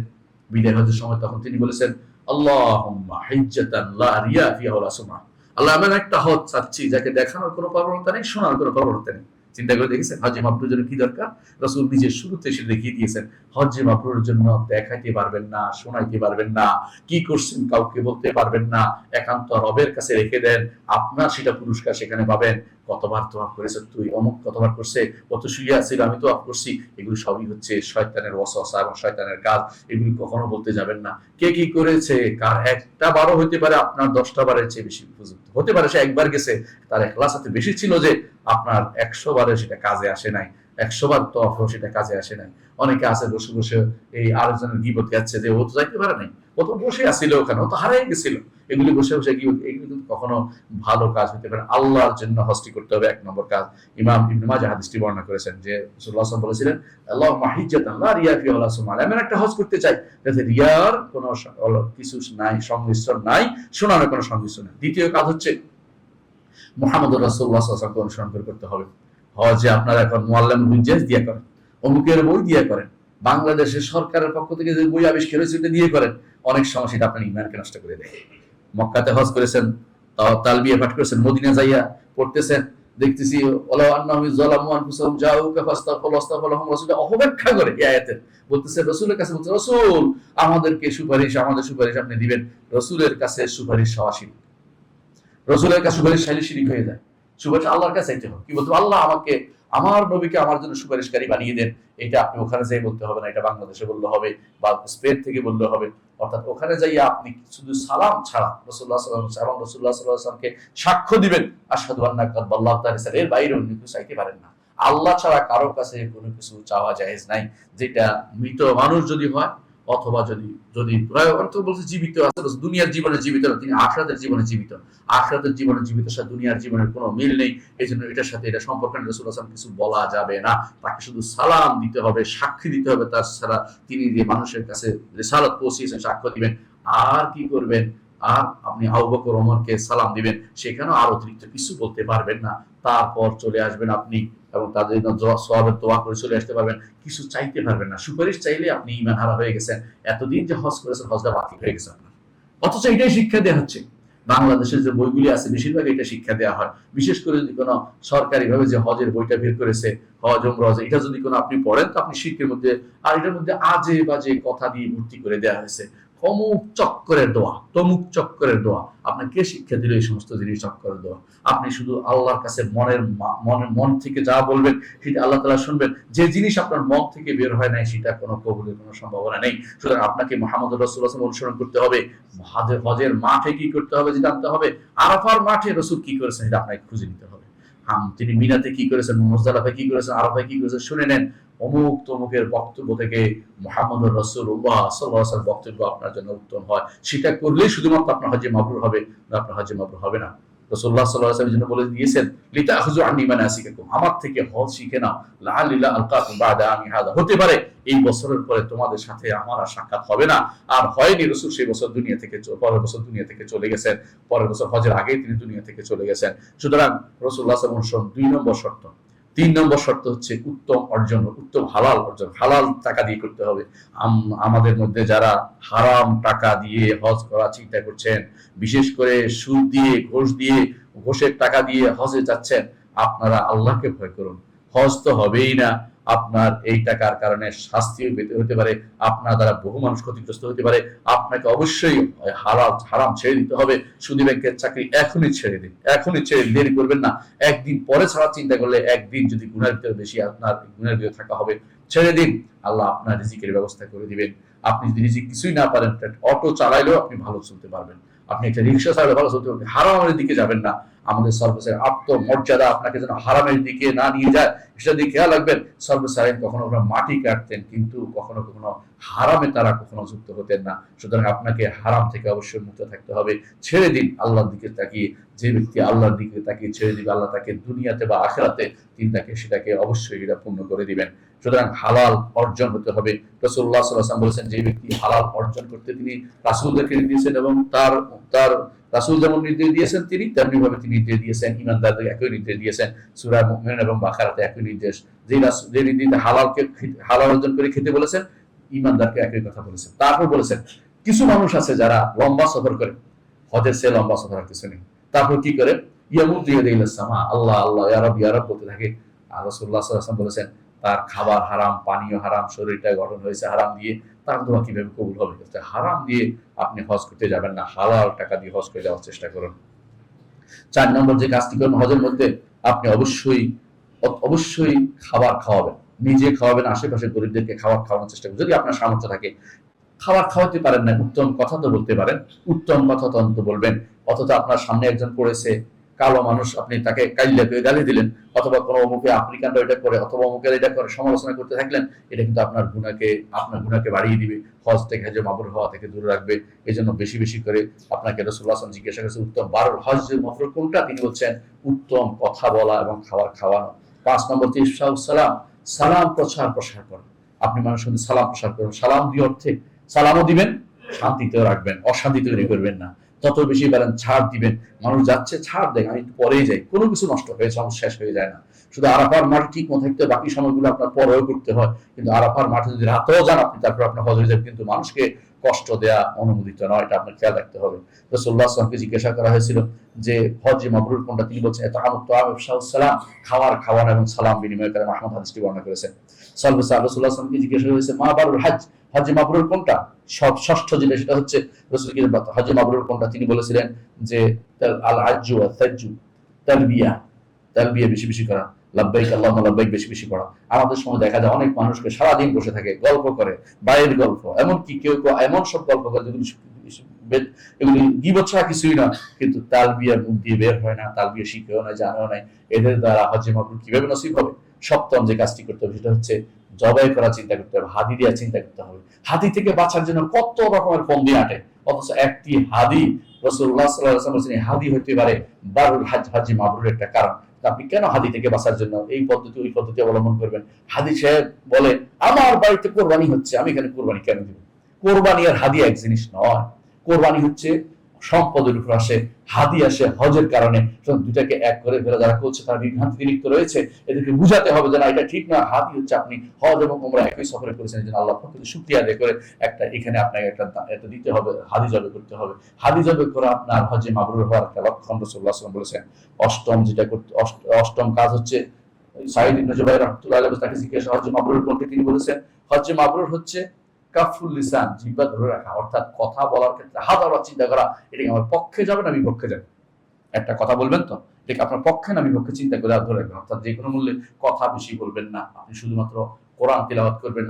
বিদায় হজের সময়, তখন তিনি বলেছেন আল্লাহুম্মা হিজ্জাতান লা রিয়া ফিহা ওয়ালা সুমআ। আল্লাহ, এমন একটা হজ চাচ্ছি যাকে দেখানোর কোনো প্রবণতা নেই, শোনার কোনো প্রবণতা নেই। চিন্তা করে দেখেছেন হজ্জে মাবরুরের জন্য কি দরকার? রাসূল নিজে শুরুতে এসে দেখিয়ে দিয়েছেন। হজ্জে মাবরুরের জন্য দেখাইতে পারবেন না, শোনাইতে পারবেন না, কি করছেন কাউকে বলতে পারবেন না, একান্ত রবের কাছে রেখে দেন, আপনার সেটা পুরস্কার সেখানে পাবেন। কতবার তোয়াফ করেছে তুই, অমুক কতবার করছে, কত শুয়ে আছিল আমি তোয়াফ করছি, এগুলো সবই হচ্ছে শয়তানের ওয়াসওয়াসা এবং শয়তানের কাজ। এগুলি কখনো বলতে যাবেন না। কে কি করেছে, কার একটা বারও হতে পারে আপনার 10টা বারের চেয়ে বেশি উপযুক্ত হতে পারে। সে একবার গেছে, তার ইখলাস এত বেশি ছিল যে আপনার 100 বারে সেটা কাজে আসে নাই, 100 বার তওয়াফ সেটা কাজে আসে নাই। অনেকে আছে বসে বসে এই আরেকজনের গীবত গাচ্ছে যে ও তো যাইতে পারে নাই, ও তো বসে আছিল ওখানে, ও তো হারিয়ে গেছিল। এগুলি বসে বসে গীবত, এগুলি কিন্তু কখনো ভালো কাজ হতে পারে। আল্লাহর জন্য হজটি করতে হবে 1 নম্বর কাজ। ইমাম ইবনে মাজাহ হাদিসটি বর্ণনা করেছেন যে রাসূলুল্লাহ সাল্লাল্লাহু আলাইহি ওয়াসাল্লাম বলেছিলেন আল্লাহুম্মা হিজ্জাতান লা রিয়া ফিহা ওয়ালা সুমআ। আমি একটা হজ করতে চাই যাতে রিয়ার কোনো কিছু নাই, সংমিশ্রণ নাই, শোনানোর কোনো সংমিশ্রণ নাই। দ্বিতীয় কাজ হচ্ছে মুহাম্মদুর রাসূলুল্লাহ সাল্লাল্লাহু আলাইহি ওয়াসাল্লামকে অনুসরণ করতে হবে। হজে আপনারা এখন মুআল্লাম হুজ্জাজ দিয়ে করেন, অমুকের বই দিয়ে করেন, বাংলাদেশের সরকারের পক্ষ থেকে যে বই আবিষ্কার হয়েছে ওটা দিয়ে করেন, অনেক সময় সেটা আপনার ইমানকে নষ্ট করে দেয়। মক্কাতে হজ করেছেন, তালবিয়া পাঠ করেছেন, মদিনা যাইয়া পড়তেছেন, দেখতেছি ওয়ালাউ আন্নাহুম যালামু আনফুসাহুম জাউকা ফাস্তাগফিরু ওয়াস্তাগফারলাহুম রাসূলুল্লাহ অপব্যাখ্যা করে এই আয়াতের, বলতেছে রাসূলের কাছে, বলতে রাসূল আমাদেরকে সুপারিশ, আমাদের সুপারিশ আপনি দিবেন। রাসূলের কাছে সুপারিশ হওয়া শিরক, রাসূলের কাছে সুপারিশ চাইলে শিরক হয়ে যায়। সুপারিশ আল্লাহর কাছে চাইতে হবে। কি বলতে হবে? আল্লাহ আমাকে, আমার নবীকে আমার জন্য সুপারিশকারী বানিয়ে দেন। এটা আপনি ওখানে যাই বলতে হবে না, এটা বাংলাদেশে বললে হবে বা স্পেন থেকে বললে হবে। অর্থাৎ ওখানে যাইয়া আপনি শুধু সালাম ছাড়া রাসূলুল্লাহ সাল্লাল্লাহু আলাইহি ওয়াসাল্লাম এবং রাসূলুল্লাহ সাল্লাল্লাহু আলাইহি ওয়াসাল্লামকে সাক্ষ্য দিবেন আশহাদু আন্নাকা আল্লাহু তাআলা, এর বাইরে অন্য কিছু চাইতে পারেন না। আল্লাহ ছাড়া কারো কাছে কোনো কিছু চাওয়া জায়েজ নাই। যেটা মৃত মানুষ যদি হয়, অথবা যদি যদি অর্থ বলছে জীবিত আছে, দুনিয়ার জীবনে জীবিত না, তিনি আখিরাতের জীবনে জীবিত। আখিরাতের জীবনে জীবিত সাথে দুনিয়ার জীবনের কোনো মিল নেই। এই জন্য এটার সাথে এটা সম্পর্ক নেই। রাসূলুল্লাহ সাল্লাল্লাহু আলাইহি ওয়াসাল্লাম কিছু বলা যাবে না, তাকে শুধু সালাম দিতে হবে, সাক্ষী দিতে হবে, তার ছাড়া তিনি যে মানুষের কাছে রিসালাত পৌঁছিয়েছেন সাক্ষ্য দিবেন। আর কি করবেন? আর আপনি আবু বকর ওমরকে সালাম দিবেন, সেখানেও আর অতিরিক্ত কিছু বলতে পারবেন না। তারপর চলে আসবেন আপনি এবং তাদের জন্য সওয়াবের দোয়া করে চলে আসতে পারবেন, কিছু চাইতে পারবেন না। সুপারিশ চাইলে আপনি ঈমান হারা হয়ে গেছেন। এতদিন যে হজ করেছেন, হজটা বাতিল হয়ে গেছে আপনার। অথচ এটাই শিক্ষা দেওয়া হচ্ছে। বাংলাদেশের যে বইগুলি আছে বেশিরভাগ এটা শিক্ষা দেওয়া হয়। বিশেষ করে যদি কোনো সরকারি ভাবে যে হজের বইটা বের করেছে, হজ উমরা, এটা যদি কোনো আপনি পড়েন তো আপনি শিরকের মধ্যে, আর এটার মধ্যে আজে বাজে কথা দিয়ে ভর্তি করে দেওয়া হয়েছে। অমুক চক্করের দোয়া, তমুক চক্করের দোয়া। আপনাকে শিক্ষা দিল এই সমস্ত জিনিস চক্করের দোয়া। আপনি শুধু আল্লাহর কাছে মন থেকে যা বলবেন সেটা আল্লাহ তাআলা শুনবেন। যে জিনিস আপনার মন থেকে বের হয় নাই সেটা কোনো কবুলের কোনো সম্ভাবনা নেই। সুতরাং আপনাকে মুহাম্মদ রাসূলুল্লাহ সাল্লাল্লাহু আলাইহি ওয়াসাল্লাম অনুসরণ করতে হবে। হজের মাঠে কি করতে হবে যেটা জানতে হবে, আরাফার মাঠে রাসূল কি করেছেন এটা আপনাকে খুঁজে নিতে হবে। তিনি মিনাতে কি করেছেন, মুজদালিফায় কি করেছেন, আরাফায় কি করেছেন শুনে নেন। অমুক তমুকের বক্তব্য থেকে মুহাম্মদুর রাসূলুল্লাহ সাল্লাল্লাহু আলাইহি ওয়াসাল্লাম বক্তব্য আপনার জন্য উত্তম হয়, সেটা করলেই শুধুমাত্র আপনার হজ্জে মাবরুর হবে, আপনার হজ্জে মাবরুর হবে না। রাসূলুল্লাহ সাল্লাল্লাহু আলাইহি ওয়াসাল্লাম বলে দিয়েছেন, লিতাখুযু আন্নী মানাসিকাকুম, আমার থেকে হজ শিখে নাও, লাআল্লা আলকাকুম বাদা আমি হাদা, হতে পারে এই বছরের পরে তোমাদের সাথে আমার আর সাক্ষাৎ হবে না। আর হয়নি, রাসূল সেই বছর দুনিয়া থেকে পরের বছর দুনিয়া থেকে চলে গেছেন, পরের বছর হজের আগেই তিনি দুনিয়া থেকে চলে গেছেন। সুতরাং রাসূলুল্লাহ সাল্লাল্লাহু আলাইহি ওয়াসাল্লাম 2 নম্বর শর্ত। 3 নম্বর শর্ত হচ্ছে উত্তম অর্জন, উত্তম হালাল অর্জন, হালাল টাকা দিয়ে করতে হবে। আমাদের মধ্যে যারা হারাম টাকা দিয়ে হজ করা চিন্তা করছেন, বিশেষ করে সুদ দিয়ে, ঘুষ দিয়ে, ঘুষের টাকা দিয়ে হজে যাচ্ছেন, আপনারা আল্লাহকে ভয় করুন। হজ তো হবেই না, আপনার এই টাকার কারণে শাস্তিও পেতে হতে পারে, আপনার দ্বারা বহু মানুষ ক্ষতিগ্রস্ত হতে পারে। আপনাকে অবশ্যই হারাম ছেড়ে দিতে হবে। সুদী ব্যাংকের চাকরি এখনই ছেড়ে দিন, এখনই ছেড়ে দেরি করবেন না। একদিন পরে ছাড়া চিন্তা করলে একদিন যদি গুনাহের ভিতরে বেশি আপনার গুনাহের ভিতরে থাকা হবে, ছেড়ে দিন। আল্লাহ আপনার রিজিকের ব্যবস্থা করে দিবেন। আপনি যদি রিজিক কিছুই না পারেন, অটো চালাইলেও আপনি ভালো চলতে পারবেন, আপনি একটা রিক্সা চালালে ভালো চলতে পারবেন। হারামের দিকে যাবেন না। আমাদের সর্বশেষ আত্মমর্যাদা আপনাকে যেন হারামের দিকে না নিয়ে যায়, সেটা দিকে খেয়াল রাখবেন। সর্বসাইন কখনো কখনো মাটি কাটতেন, কিন্তু কখনো কখনো হারামে তারা কখনো যুক্ত হতেন না। সুতরাং আপনাকে হারাম থেকে অবশ্যই মুক্ত থাকতে হবে। ছেড়ে দিন আল্লাহর দিকে তাকিয়ে। যে ব্যক্তি আল্লাহর দিকে তাকিয়ে ছেড়ে দিবে, আল্লাহ তাকে দুনিয়াতে বা আখিরাতে তিনি তাকে সেটাকে অবশ্যই এটা পূর্ণ করে দিবেন। সুতরাং হালাল অর্জন হতে হবে। রাসূলুল্লাহ সাল্লাল্লাহু আলাইহি ওয়াসাল্লাম বলেছেন, যে ব্যক্তি হালাল অর্জন করতে তিনি রাসূলদেরকে দিয়েছেন এবং তার রাসূল যেমন নির্দেশ দিয়েছেন তিনি তেমনি ভাবে তিনি নির্দেশ দিয়েছেন, ঈমানদারদের একই নির্দেশ দিয়েছেন। সূরা মুমিনুন এবং বাকারাতে একই নির্দেশ। যে নির্দেশ হালাল অর্জন করে খেতে বলেছেন, ঈমানদারকে একই কথা বলেছেন। তারপর বলেছেন, কিছু মানুষ আছে যারা লম্বা সফর করে, হজের সে লম্বা সফর আর কিছু নেই। তারপর কি করে? ইয়ামুদ্দু ইয়াদাইহি ইলাস সামা, আল্লাহ আল্লাহ ইয়া রাব ইয়া রাব বলতে থাকে। আর রাসূলুল্লাহ সাল্লাল্লাহু আলাইহি ওয়াসাল্লাম বলেছেন, তার খাবার হারাম, পানীয় হারাম, শরীরটা গঠন হয়েছে হারাম দিয়ে, তার দোয়া কিভাবে কবুল হবে? হারাম দিয়ে আপনি হজ করতে যাবেন না, হালাল টাকা দিয়ে হজ করে যাওয়ার চেষ্টা করুন। 4 নম্বর যে কাজটি করুন হজের মধ্যে, আপনি অবশ্যই খাবার খাওয়াবেন, নিজে খাওয়াবেন, আশেপাশে গরিবদেরকে খাবার খাওয়ানোর চেষ্টা করুন। যদি আপনার সামর্থ্য থাকে, খাবার খাওয়াতে পারেন না, উত্তম কথা তো বলতে পারেন, উত্তম কথা তো অন্তত বলবেন। অথচ আপনার সামনে একজন পড়েছে, কালো মানুষ, আপনি তাকে কাইল্লা করে গালি দিলেন, অথবা কোনো অমুকে আফ্রিকানরা এটা করে, অথবা অমুকের এটা করে, সমালোচনা করতে থাকলেন, এটা কিন্তু আপনার গুনাহকে বাড়িয়ে দিবে, হজ থেকে হজে মাবরুর হওয়া থেকে দূরে রাখবে। এই জন্য বেশি বেশি করে আপনাকে রাসূলুল্লাহ সাল্লাল্লাহু আলাইহি ওয়াসাল্লাম জিজ্ঞাসা করেছে উত্তম 12 হজ মাবরুর কোনটা? তিনি বলছেন উত্তম কথা বলা এবং খাবার খাওয়ানো। 5 নম্বর সালাম, সালাম প্রসার করেন। আপনি মানুষের মধ্যে সালাম প্রসার করুন। সালাম দিয়ে অর্থে সালামও দিবেন, শান্তিতেও রাখবেন, অশান্তি তৈরি করবেন না। তত বেশি পারেন ছাড় দিবেন। মানুষ যাচ্ছে ছাড় দেয়, আমি একটু পরেই যাই, কোনো কিছু নষ্ট হয়ে শেষ হয়ে যায় না। শুধু আরাফার মাঠে ঠিক মতো থাকতে বাকি সময়গুলো আপনার পরেও করতে হয়, কিন্তু আরাফার মাঠে যদি রাতেও যান আপনি, তারপর আপনার হজ হয়ে যাবে, কিন্তু মানুষকে কষ্ট দেয়া অনুমোদিত নয়, এটা আপনার খেয়াল রাখতে হবে। রাসূলুল্লাহ সাল্লাল্লাহু আলাইহি ওয়াসাল্লামকে জিজ্ঞাসা করা হয়েছিল যে হজে মাবরুর কোনটা, তিনি বলছেন সালাম, খাওয়ার এবং সালাম বিনিময় করে। আহমদ হাদিসটি বর্ণনা করেছেন। রাসূলুল্লাহ সাল্লাল্লাহু আলাইহি ওয়াসাল্লামকে জিজ্ঞাসা হয়েছে মা বারুল হজ, হজে মাবরুর কোনটা, ষষ্ঠ যেটা সেটা হচ্ছে রাসূলকে হজে মাবরুর কোনটা, তিনি বলেছিলেন যে আল হাজ্জু ওয়া তাজ্জু, তালবিয়া, তালবিয়া বেশি বেশি করা, লাব্বাইক আল্লাহুম্মা লাব্বাইক বেশি বেশি পড়া। আমাদের সময় দেখা যায় অনেক মানুষকে সারাদিন বসে থাকে, গল্প করে, বাইরের গল্প, এমনকি কেউ কেউ এমন সব গল্প করে যেগুলি এগুলি গীবত ছাড়া কিছুই না, কিন্তু তালবিয়ার মুখ দিয়ে বের হয় না, তালবিয়া শিখেও না, জানেও নাই। এদের দ্বারা হজে মাবরুর কিভাবে নসিব হবে? সপ্তম যে কাজটি করতে হবে সেটা হচ্ছে জবাই করা চিন্তা করতে হবে, হাদি দেওয়ার চিন্তা করতে হবে। হাদি থেকে বাঁচার জন্য কত রকমের ফন্দি আটে, অথচ একটি হাদি রাসূলুল্লাহ সাল্লাল্লাহু আলাইহি ওয়াসাল্লাম বলেছেন হাদি হতে পারে বারুল হজ, হজে মাবরুরের একটা কারণ। আপনি কেন হাদি থেকে বাঁচার জন্য এই পদ্ধতি ওই পদ্ধতি অবলম্বন করবেন? হাদি সাহেব বলে আমার বাড়িতে কোরবানি হচ্ছে, আমি এখানে কোরবানি কেন দিব? কোরবানি আর হাদি এক জিনিস নয়। কোরবানি হচ্ছে সম্পদের উপর আসে, হাদি আসে হজের কারণে। দুটাকে এক করে ফেলে যারা করছে তারা বিভ্রান্তিতে লিপ্ত রয়েছে, এদেরকে বুঝাতে হবে যে না, এটা ঠিক না। হাদি হচ্ছে আপনি হজ এবং উমরা একই সফরে করেছেন, এই জন্য আল্লাহ প্রতি শুকরিয়া আদায় করে একটা এখানে আপনাকে একটা দিতে হবে, হাদি জবে করতে হবে। হাদি জবে করে আপনার হজে মাবরুর হওয়ার একটা লক্ষণ রাসূলুল্লাহ সাল্লাল্লাহু আলাইহি ওয়াসাল্লাম বলেছেন। অষ্টম যেটা করতে, অষ্টম কাজ হচ্ছে সাঈদ ইবনে জুবাইর রাহমাতুল্লাহি আলাইহি তাকে জিজ্ঞাসা হজে মাবরুর কোনটি, তিনি বলেছেন হজে মাবরুর হচ্ছে কাফুল লিসান, জিহ্বা ধরে রাখা, অর্থাৎ কথা বলার ক্ষেত্রে হাজারবার চিন্তা করা, এটা কি আমার পক্ষে যাবে না বিপক্ষে যাবে। একটা কথা বলবেন তো এটা আপনার পক্ষে না বিপক্ষে চিন্তা করে ধরে রাখবেন, অর্থাৎ যে কোনো মূল্যে কথা বেশি বলবেন না। আপনি শুধুমাত্র কোরআন তিলাওয়াত করবেন,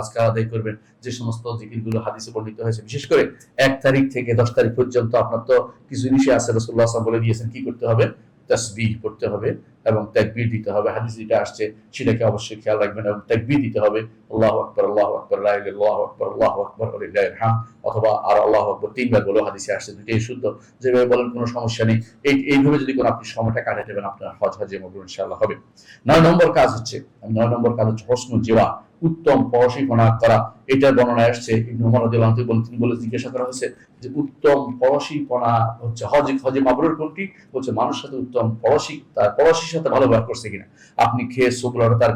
আজকার আদায় করবেন। যে সমস্ত জিকিরগুলো হাদিসে বর্ণিত হয়েছে, বিশেষ করে 1 তারিখ থেকে 10 তারিখ পর্যন্ত আপনার তো কিছু জিনিসই আছে, রাসূলুল্লাহ সাল্লাল্লাহু আলাইহি ওয়াসাল্লাম বলে দিয়েছেন কি করতে হবে, তাসবিহ করতে হবে এবং তাকবীর দিতে হবে। হাদিস যেটা আসছে সেটাকে অবশ্যই খেয়াল রাখবেন এবং তাকবীর দিতে হবে, আল্লাহু আকবার, আল্লাহু আকবার, লা ইলাহা ইল্লাল্লাহ, আল্লাহু আকবার, আল্লাহু আকবার, ওয়ালিল্লাহিল হামদ, অথবা আর আল্লাহু আকবার 3 বার বলেও হাদিসে আসছে, দুটোই শুদ্ধ। যেভাবে বলেন কোনো সমস্যা নেই। এইভাবে যদি কোনো আপনি সময়টা কাটাতে পারেন আপনার হজে মাবরুর ইনশাআল্লাহ হবে। 9 নম্বর কাজ হচ্ছে হসনুল জিওয়া, উত্তম পরশিপনা করা। এটার বর্ণনা আসছে ইবনে উমর রাদিয়াল্লাহু আনহু বলেন, তিনি বলে জিজ্ঞাসা করা হয়েছে যে উত্তম পরশিপনা হচ্ছে হজে মাবরুর কোনটি? বলছে মানুষের সাথে উত্তম পরশি, তার পরশির সাথে ভালো ব্যবহার করছে কিনা। আপনি খেয়ে শুকলাটা তার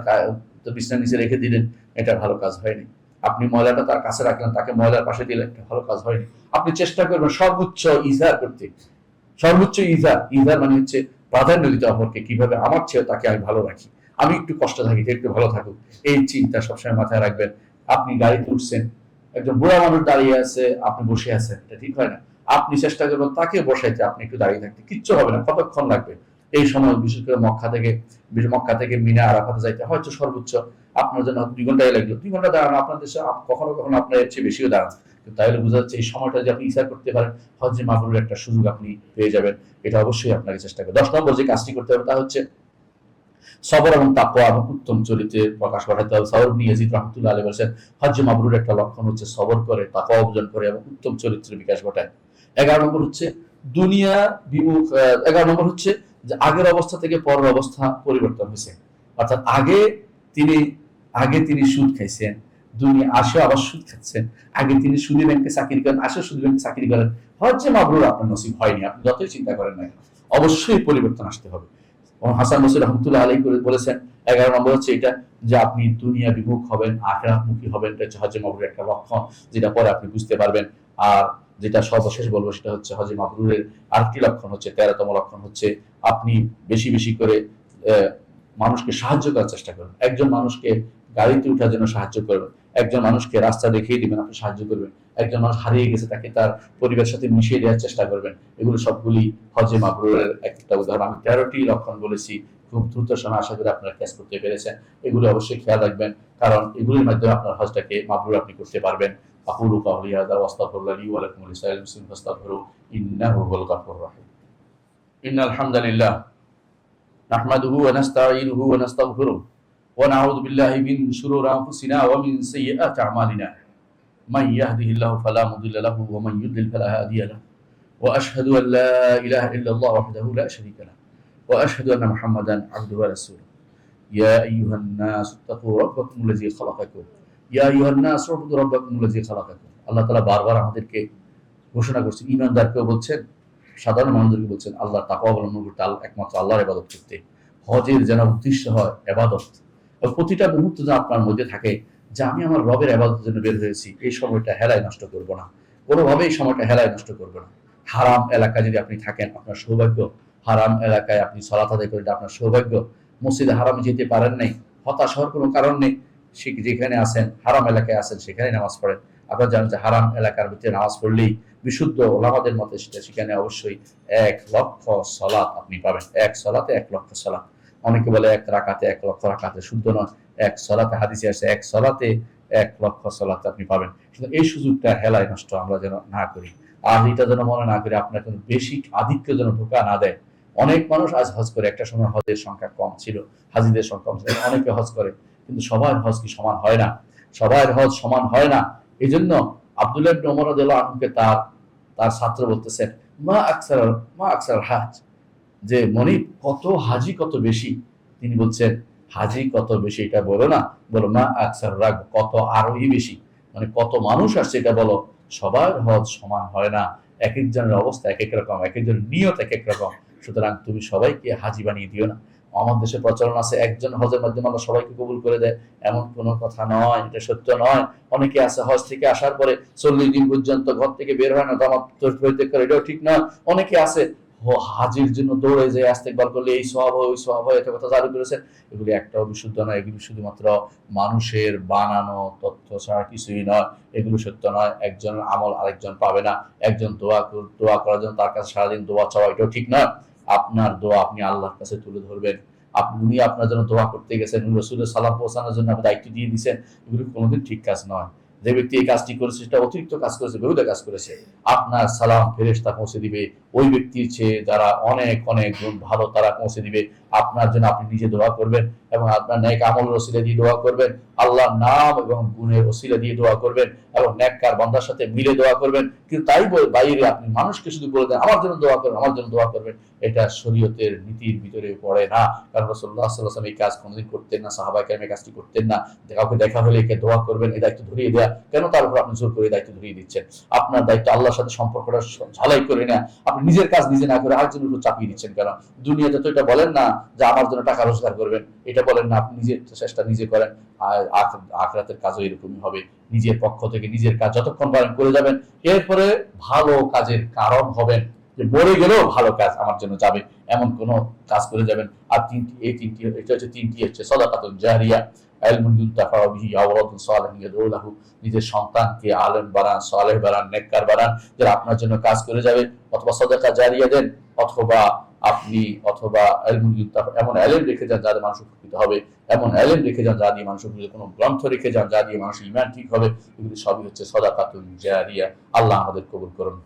বিছানার নিচে রেখে দিলেন, এটা ভালো কাজ হয়নি। আপনি ময়লাটা তার কাছে রাখলেন, তাকে ময়লার পাশে দিলেন, এটা ভালো কাজ হয়নি। আপনি চেষ্টা করবেন সর্বোচ্চ ইজহার করতে, সর্বোচ্চ ইজহার মানে হচ্ছে প্রাধান্য দিতে অপরকে, কিভাবে আমার চেয়ে তাকে আমি ভালো রাখি, আমি একটু কষ্ট থাকি, একটু ভালো থাকুক, এই চিন্তা সবসময় মাথায় রাখবেন। আপনি গাড়িতে উঠছেন, একজন বুড়া মানুষ দাঁড়িয়ে আছে, আপনি বসে আছেন, এটা ঠিক হয় না। আপনি চেষ্টা করবেন তাকে বসাইতে, আপনি একটু দাঁড়িয়ে থাকতে, কিচ্ছু হবে না। কতক্ষণ লাগবে এই সময়? বিশেষ করে মক্কা থেকে মিনা আরাফাতে যাইতে হয়তো সর্বোচ্চ আপনার জন্য 2 ঘন্টাই লাগলো। 2 ঘন্টা দাঁড়ানো আপনার দেশে কখনো কখনো আপনার এর চেয়ে বেশিও দাঁড়ান, তাহলে বোঝা যাচ্ছে এই সময়টা যদি আপনি ইচ্ছা করতে পারেন হজে মাবরুরের একটা সুযোগ আপনি পেয়ে যাবেন। এটা অবশ্যই আপনাকে চেষ্টা করবেন। 10 নম্বর যে কাজটি করতে হবে তা হচ্ছে সবর এবং তাকওয়া এবং উত্তম চরিত্রের প্রকাশ ঘটাতে হবে। সবর ইবনে ইয়াজিদ রাহমাতুল্লাহি আলাইহি বলেছেন হজ্জে মাবরুরের একটা লক্ষণ হচ্ছে সবর করে, তাকওয়া অর্জন করে এবং উত্তম চরিত্রের বিকাশ ঘটায়। 11 নম্বর হচ্ছে দুনিয়া বিমুখ, 11 নম্বর হচ্ছে যে আগের অবস্থা থেকে পরের অবস্থা পরিবর্তন হয়েছে, অর্থাৎ আগে তিনি সুদ খাইছেন, দুনিয়া আসে আবার সুদ খাচ্ছেন। আগে তিনি সুদী ব্যাংকে চাকরি করেন, আসে সুদী ব্যাংকে চাকরি করেন। হজ্জে মাবরুর আপনার নসিব হয়নি, আপনি যতই চিন্তা করেন না, অবশ্যই পরিবর্তন আসতে হবে। হাসান বসরি রহমতুল্লাহ আলাইহি বলেছেন 11 নম্বর হচ্ছে এটা যে আপনি দুনিয়া বিমুখ হবেন, আখিরাতমুখী হবেন। এটা হচ্ছে হজ্জে মাবরুরের একটা লক্ষণ, যেটা পরে আপনি বুঝতে পারবেন। আর যেটা সর্বশেষ বলবো সেটা হচ্ছে হজ্জে মাবরুরের আরেকটি লক্ষণ হচ্ছে, 13তম লক্ষণ হচ্ছে আপনি বেশি বেশি করে মানুষকে সাহায্য করার চেষ্টা করবেন। একজন মানুষকে গাড়িতে উঠার জন্য সাহায্য করবেন, একজন মানুষকে রাস্তা দেখিয়ে দিবেন, আপনি সাহায্য করবেন। একজন মানুষ হারিয়ে গেছে, তাকে তার পরিবারের সাথে মিশিয়ে দেওয়ার চেষ্টা করবেন। এগুলো সবগুলি হজ্জে মাবরুরের একটা উদাহরণ। আমি 13টি লক্ষণ বলেছি, খুব দ্রুত সময় আশা করি আপনারা ক্যাচ করতে পেরেছেন। এগুলো অবশ্যই খেয়াল রাখবেন, কারণ এগুলির মাধ্যমে আপনার হজটাকে মাবরুর আপনি করতে পারবেন। আকুলু কাউলি হাযা ওয়া আস্তাগফিরুল্লাহ লি ওয়া লাকুম ওয়া লিসাইরিল মুসলিমিন ফাস্তাগফিরু ইন্নাহু হুয়াল গফুরুর রহিম। ইন্নাল হামদালিল্লাহ নাহমাদুহু ওয়া নাস্তাঈনুহু ওয়া নাস্তাগফিরুহু ওয়া নাউযু বিল্লাহি মিন শুরুরি আনফুসিনা ওয়া মিন সাইয়্যাতি আমালিনা। من يهده الله فلا مضل له ومن يضلل فلا هادي له واشهد ان لا اله الا الله وحده لا شريك له واشهد ان محمدا عبده ورسوله يا ايها الناس اتقوا ربكم الذي خلقكم يا ايها الناس اعبدوا ربكم الذي خلقكم। আল্লাহ তাআলা বারবার আমাদেরকে ঘোষণা করছেন, ঈমানদারকেও বলছেন, সাধারণ মানুষদেরকে বলছেন আল্লাহর তাকওয়া অবলম্বন করতে, একমাত্র আল্লাহর ইবাদত করতে। হজের যেন উদ্দেশ্য হয় ইবাদত, প্রতিটা মুহূর্ত যেন আপনার মধ্যে থাকে যে আমি আমার রবের ইবাদতের জন্য বের হয়েছি, এই সময়টা হেলায় নষ্ট করব না, কোনোভাবেই সময়টা হেলায় নষ্ট করব না। হারাম এলাকায় যদি আপনি থাকেন আপনার সৌভাগ্য, হারাম এলাকায় আপনি সালাত আদায় করেন আপনার সৌভাগ্য। মসজিদে হারামে যেতে পারেন নাই, হতাশ হওয়ার কোনো কারণ নেই। যেখানে আছেন হারাম এলাকায় আছেন সেখানে নামাজ পড়েন। আপনারা জানেন যে হারাম এলাকার ভিতরে নামাজ পড়লেই বিশুদ্ধ ওলামাদের মতে সেখানে অবশ্যই 1,00,000 সালাত আপনি পাবেন। এক সালাতে 1,00,000 সালাত। অনেকে বলে এক রাকাতে 1,00,000 রাকাতে, শুদ্ধ নয়। এক সালাতে হাদিসে আসে এক সালাতে 1,00,000 সালাত আপনি পাবেন। কিন্তু এই সুযোগটা হেলায় নষ্ট আমরা যেন না করি, আর এটা যেন মনে না করি আপনার কোনো বেশি আধিক্য যেন ঢোকা না দেয়। অনেক মানুষ আজ হজ করে, একটা সময় হজের সংখ্যা কম ছিল, হাজিদের সংখ্যা কম ছিল, অনেকে হজ করে, কিন্তু সবার হজ কি সমান হয় না? সবার হজ সমান হয় না। এই জন্য আব্দুল্লাহ ইবনে ওমর রাদিয়াল্লাহু আনহুকে তার তার ছাত্র বলতেছেন, মা আকসার হাজ, যে মনিব কত হাজি কত বেশি। তিনি বলছেন হাজি কত বেশি এটা বলো না, বলো মা আকসার রাগ, কত আরোহী বেশি, মানে কত মানুষ আসছে এটা বলো। সবার হজ সমান হয় না, এক একজনের অবস্থা এক এক রকম, এক একজনের নিয়ত এক এক রকম। সুতরাং তুমি সবাইকে হাজি বানিয়ে দিও না। আমার দেশে প্রচলন আছে একজন হজের মাধ্যমে আল্লাহ সবাইকে কবুল করে দেয়, এমন কোনো কথা নয়, এটা সত্য নয়। অনেকে আছে হজ থেকে আসার পরে 40 দিন পর্যন্ত ঘর থেকে বের হয় না, দামাত পরিত্যাগ করে, এটাও ঠিক নয়। অনেকে আছে হাজির জন্য দৌড়ে যায়, ইস্তেগফার করলে এই সওয়াব হয় ওই সওয়াব হয়, এত কথা জারি করেছেন। এগুলি একটাও বিশুদ্ধ নয়, এগুলি শুধুমাত্র মানুষের বানানো তথ্য ছাড়া কিছুই নয়। এগুলো সত্য নয়। একজনের আমল আরেকজন পাবে না। একজন দোয়া করার জন্য তার কাছে সারাদিন দোয়া চাওয়া, এটাও ঠিক নয়। আপনার দোয়া আপনি আল্লাহর কাছে তুলে ধরবেন। উনি আপনার জন্য দোয়া করতে গেছেন, রাসূলের সালাম পৌঁছানোর জন্য আপনি দায়িত্ব দিয়ে দিয়েছেন, এগুলো কোনোদিন ঠিক কাজ নয়। যে ব্যক্তি এই কাজটি করেছে সেটা অতিরিক্ত কাজ করেছে, বেহুদা কাজ করেছে। আপনার সালাম ফেরেশতা পৌঁছে দিবে, ওই ব্যক্তির চেয়ে যারা অনেক অনেক গুণ ভালো তারা পৌঁছে দিবে। আপনার জন্য আপনি নিজে দোয়া করবেন এবং আপনার নেক আমল ওসিলা দিয়ে দোয়া করবেন, আল্লাহর নাম এবং গুণের ওসিলা দিয়ে দোয়া করবেন এবং নেককার বান্দার সাথে মিলে দোয়া করবেন। কিন্তু তাই বাইরে আপনি মানুষকে শুধু বলে দেন আমার জন্য দোয়া করবেন, আমার জন্য দোয়া করবেন, এটা শরীয়তের নীতির ভিতরে পড়ে না। কারণ রাসূলুল্লাহ সাল্লাল্লাহু আলাইহি ওয়াসাল্লাম এই কাজ কোনোদিন করতেন না, সাহাবায়ে কেরাম এই কাজটি করতেন না। কাউকে দেখা হলে একে দোয়া করবেন এই দায়িত্ব ধরিয়ে দেয়া, কেন তার উপর আপনি জোর করে দায়িত্ব ধরিয়ে দিচ্ছেন? আপনার দায়িত্ব আল্লাহর সাথে সম্পর্কটা ঝালাই করে না, আপনি নিজের কাজ নিজে না করে আরেকজনের উপর চাপিয়ে দিচ্ছেন কেন? দুনিয়াতে তো এটা বলেন না যে আমার জন্য টাকা রোজগার করবেন, এটা বলেন না, আপনি নিজের চেষ্টা নিজে করেন। আর আখিরাতের কাজও এরকমই হবে। নিজের পক্ষ থেকে নিজের কাজ যতক্ষণ পারেন করে যাবেন, এরপরে ভালো কাজের কারণ হবেন, যে মরে গেলেও ভালো কাজ আমার জন্য যাবে এমন কোন কাজ করে যাবেন। আর তিনটি হচ্ছে সাদাকাতুন জারিয়া, ইলমুন ইউনতাফাউ বিহি আও ওয়ালাদুন সালিহুন ইয়াদউ লাহু। নিজের সন্তানকে আলেম বানান, সালেহ বানান, নেককার বানান, যারা আপনার জন্য কাজ করে যাবে। অথবা সাদাকা জারিয়া দেন, অথবা ইলমুন ইউনতাফা, এমন ইলম রেখে যান যাতে মানুষ উপকৃত হবে, এমন ইলম রেখে যান যা দিয়ে মানুষ উপকৃত, কোনো গ্রন্থ রেখে যান যা দিয়ে মানুষের ঈমান ঠিক হবে। এগুলি সবই হচ্ছে সাদাকাতুন জারিয়া। আল্লাহ আমাদের কবুল করুন।